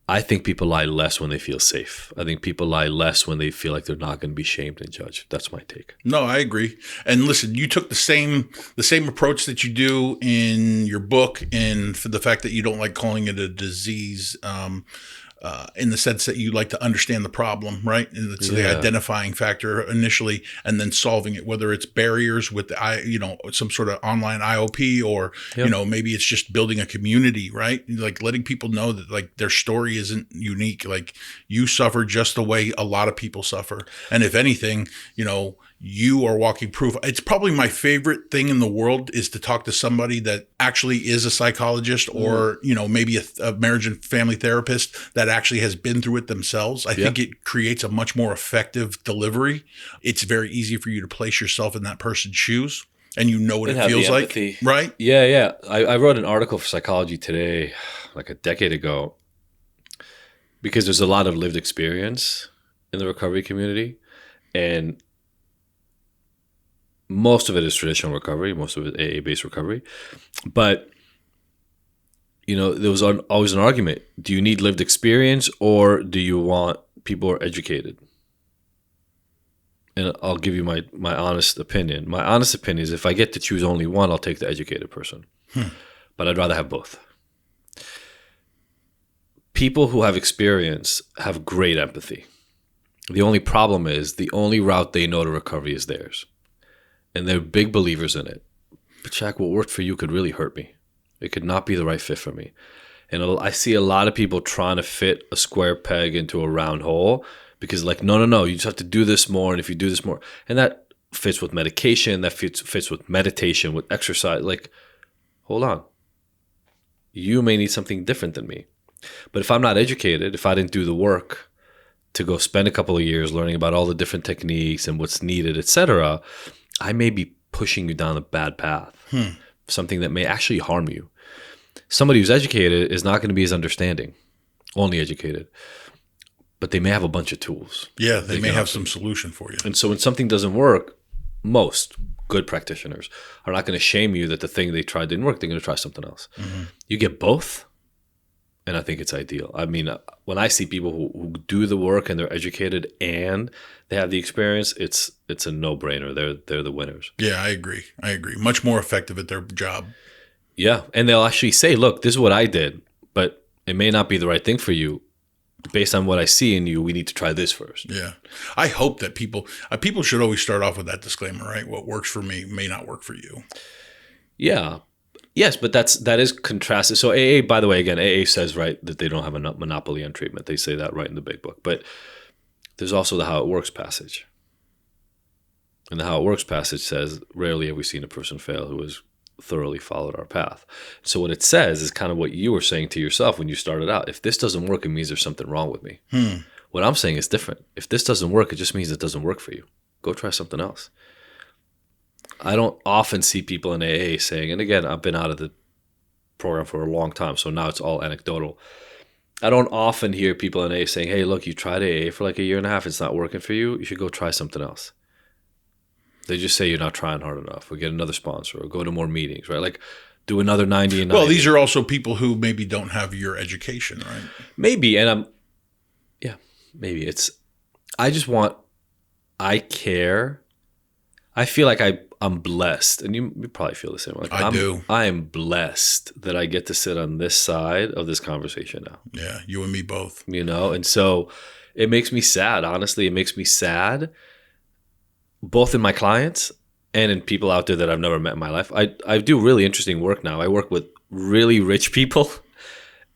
I think people lie less when they feel safe. I think people lie less when they feel like they're not going to be shamed and judged. That's my take. No, I agree. And listen, you took the same approach that you do in your book, and for the fact that you don't like calling it a disease, in the sense that you like to understand the problem, right? And it's the identifying factor initially, and then solving it, whether it's barriers with some sort of online IOP, or maybe it's just building a community, right? Like letting people know that like their story isn't unique. Like you suffer just the way a lot of people suffer, and if anything, you are walking proof. It's probably my favorite thing in the world is to talk to somebody that actually is a psychologist or, maybe a marriage and family therapist that actually has been through it themselves. I think it creates a much more effective delivery. It's very easy for you to place yourself in that person's shoes, and you know what it feels like, right? Yeah. I wrote an article for Psychology Today like a decade ago because there's a lot of lived experience in the recovery community, and most of it is traditional recovery, most of it AA-based recovery. But, there was always an argument. Do you need lived experience, or do you want people who are educated? And I'll give you my honest opinion. My honest opinion is if I get to choose only one, I'll take the educated person. But I'd rather have both. People who have experience have great empathy. The only problem is the only route they know to recovery is theirs. And they're big believers in it. But Jack, what worked for you could really hurt me. It could not be the right fit for me. And I see a lot of people trying to fit a square peg into a round hole because no, you just have to do this more. And if you do this more, and that fits with medication, that fits with meditation, with exercise. Like, hold on. You may need something different than me. But if I'm not educated, if I didn't do the work to go spend a couple of years learning about all the different techniques and what's needed, etc., I may be pushing you down a bad path, something that may actually harm you. Somebody who's educated is not going to be as understanding, only educated, but they may have a bunch of tools. Yeah, they may have some solution for you. And so when something doesn't work, most good practitioners are not going to shame you that the thing they tried didn't work. They're going to try something else. Mm-hmm. You get both, and I think it's ideal. I mean, when I see people who do the work and they're educated and they have the experience, it's a no-brainer. They're the winners. Yeah, I agree. Much more effective at their job. Yeah, and they'll actually say, look, this is what I did, but it may not be the right thing for you. Based on what I see in you, we need to try this first. Yeah. I hope that people should always start off with that disclaimer, right? What works for me may not work for you. Yeah. Yes, but that is contrasted. So AA, by the way, again, AA says, right, that they don't have a monopoly on treatment. They say that right in the big book. But there's also the How It Works passage. And the How It Works passage says, rarely have we seen a person fail who has thoroughly followed our path. So what it says is kind of what you were saying to yourself when you started out. If this doesn't work, it means there's something wrong with me. What I'm saying is different. If this doesn't work, it just means it doesn't work for you. Go try something else. I don't often see people in AA saying, and again, I've been out of the program for a long time, so now it's all anecdotal. I don't often hear people in AA saying, hey, look, you tried AA for like a year and a half. It's not working for you. You should go try something else. They just say you're not trying hard enough, or get another sponsor, or go to more meetings, right? Like do another 90 and 90. Well, these are also people who maybe don't have your education, right? Maybe. And maybe I care. I feel like I'm blessed, and you probably feel the same. Like I do. I am blessed that I get to sit on this side of this conversation now. Yeah, you and me both. And so it makes me sad. Honestly, it makes me sad both in my clients and in people out there that I've never met in my life. I do really interesting work now. I work with really rich people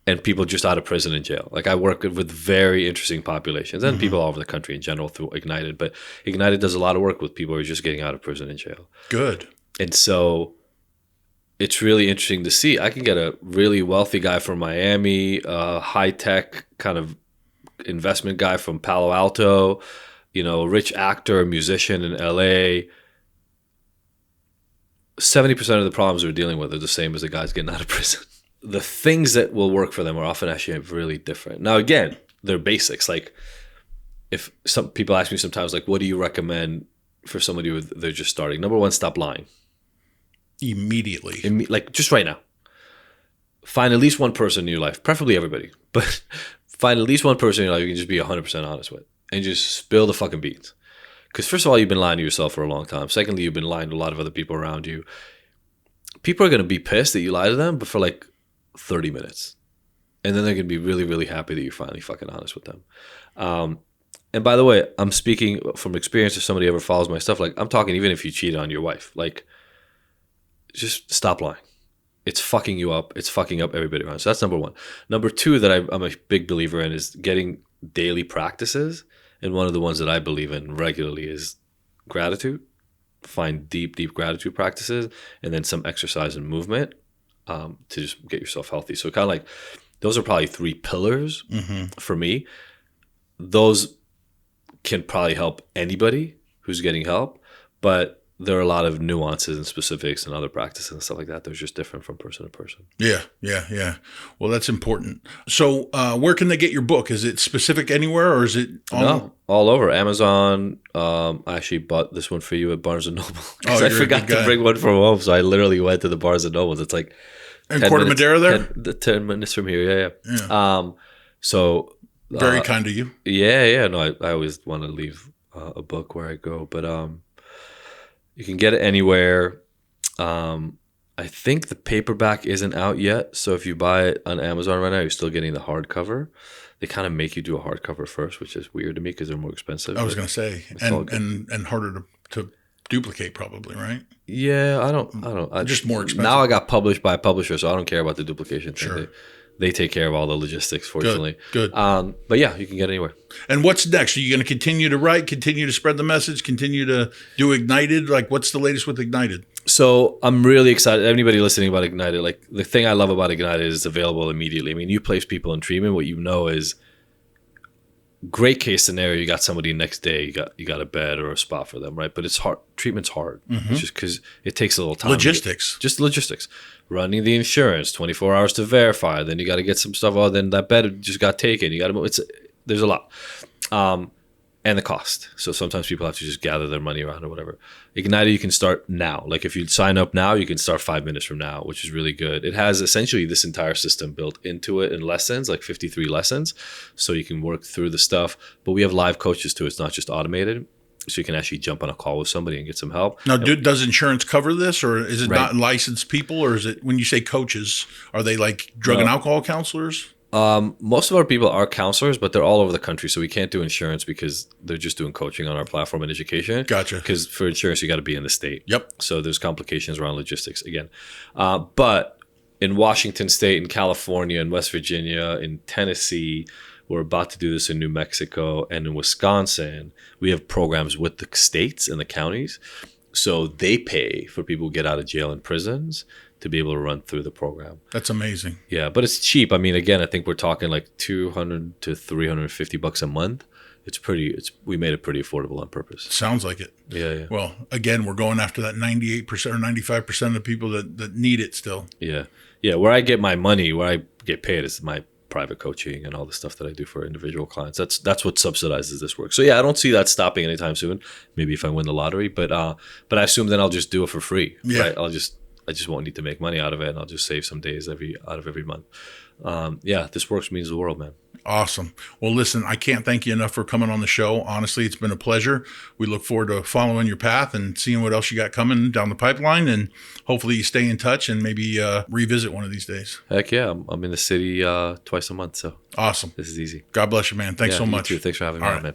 and people just out of prison and jail. Like I work with very interesting populations and people all over the country in general through Ignited. But Ignited does a lot of work with people who are just getting out of prison and jail. Good. And so it's really interesting to see. I can get a really wealthy guy from Miami, a high-tech kind of investment guy from Palo Alto, a rich actor, musician in LA. 70% of the problems we're dealing with are the same as the guys getting out of prison. The things that will work for them are often actually really different. Now, again, they're basics. Like if some people ask me sometimes, like, what do you recommend for somebody who they're just starting? Number one, stop lying. Immediately. Like just right now. Find at least one person in your life, preferably everybody, but find at least one person in your life you can just be 100% honest with and just spill the fucking beans. Because first of all, you've been lying to yourself for a long time. Secondly, you've been lying to a lot of other people around you. People are going to be pissed that you lie to them, but for like 30 minutes. And then they're going to be really, really happy that you're finally fucking honest with them. And by the way, I'm speaking from experience if somebody ever follows my stuff. Like I'm talking even if you cheated on your wife. Like just stop lying. It's fucking you up. It's fucking up everybody around. So that's number one. Number two that I'm a big believer in is getting daily practices. And one of the ones that I believe in regularly is gratitude. Find deep, deep gratitude practices and then some exercise and movement to just get yourself healthy. So kind of like those are probably 3 pillars for me. Those can probably help anybody who's getting help, but there are a lot of nuances and specifics and other practices and stuff like that. They're just different from person to person. Yeah. Well, that's important. So where can they get your book? Is it specific anywhere or is it No, all over. Amazon. I actually bought this one for you at Barnes & Noble. Because I forgot to bring one from home. So I literally went to the Barnes & Noble. It's like in Corte Madera there? 10 minutes from here. Yeah. So very kind of you. Yeah. No, I always want to leave a book where I go. But you can get it anywhere. I think the paperback isn't out yet. So if you buy it on Amazon right now, you're still getting the hardcover. They kind of make you do a hardcover first, which is weird to me because they're more expensive. I was going to say, and harder to duplicate probably, right? Yeah, I don't. Just more expensive. Now I got published by a publisher, so I don't care about the duplication thing. Sure. They take care of all the logistics, fortunately. Good. But yeah, you can get it anywhere. And what's next? Are you going to continue to write, continue to spread the message, continue to do Ignited? Like what's the latest with Ignited? So I'm really excited. Anybody listening about Ignited, like the thing I love about Ignited is it's available immediately. I mean, you place people in treatment. What you know is great case scenario. You got somebody next day. You got a bed or a spot for them, right? But it's hard. Treatment's hard. It's just because it takes a little time. Logistics. Just logistics. Running the insurance, 24 hours to verify. Then you got to get some stuff. Oh, then that bed just got taken. You got to move. There's a lot. And the cost. So sometimes people have to just gather their money around or whatever. Ignited, you can start now. Like if you sign up now, you can start 5 minutes from now, which is really good. It has essentially this entire system built into it in lessons, like 53 lessons. So you can work through the stuff. But we have live coaches too. It's not just automated. So you can actually jump on a call with somebody and get some help. Now, does insurance cover this, or is it not licensed people, or is it, when you say coaches, are they like drug and alcohol counselors? Most of our people are counselors, but they're all over the country. So we can't do insurance because they're just doing coaching on our platform and education. Gotcha. Because for insurance, you got to be in the state. Yep. So there's complications around logistics again. But in Washington State, in California, in West Virginia, in Tennessee, we're about to do this in New Mexico, and in Wisconsin, we have programs with the states and the counties. So they pay for people who get out of jail and prisons to be able to run through the program. That's amazing. Yeah, but it's cheap. I mean, again, I think we're talking like $200 to $350 a month. We made it pretty affordable on purpose. Sounds like it. Yeah. Well, again, we're going after that 98% or 95% of people that need it still. Yeah. Where I get my money, where I get paid is my private coaching and all the stuff that I do for individual clients. That's what subsidizes this work. So yeah, I don't see that stopping anytime soon. Maybe if I win the lottery, but I assume then I'll just do it for free. Yeah. Right? I just won't need to make money out of it, and I'll just save some days out of every month. This works means the world, man. Awesome. Well, listen, I can't thank you enough for coming on the show. Honestly, it's been a pleasure. We look forward to following your path and seeing what else you got coming down the pipeline, and hopefully you stay in touch and maybe revisit one of these days. Heck yeah. I'm in the city twice a month, so awesome. This is easy. God bless you, man. Thanks so much. You too. Thanks for having me on, man.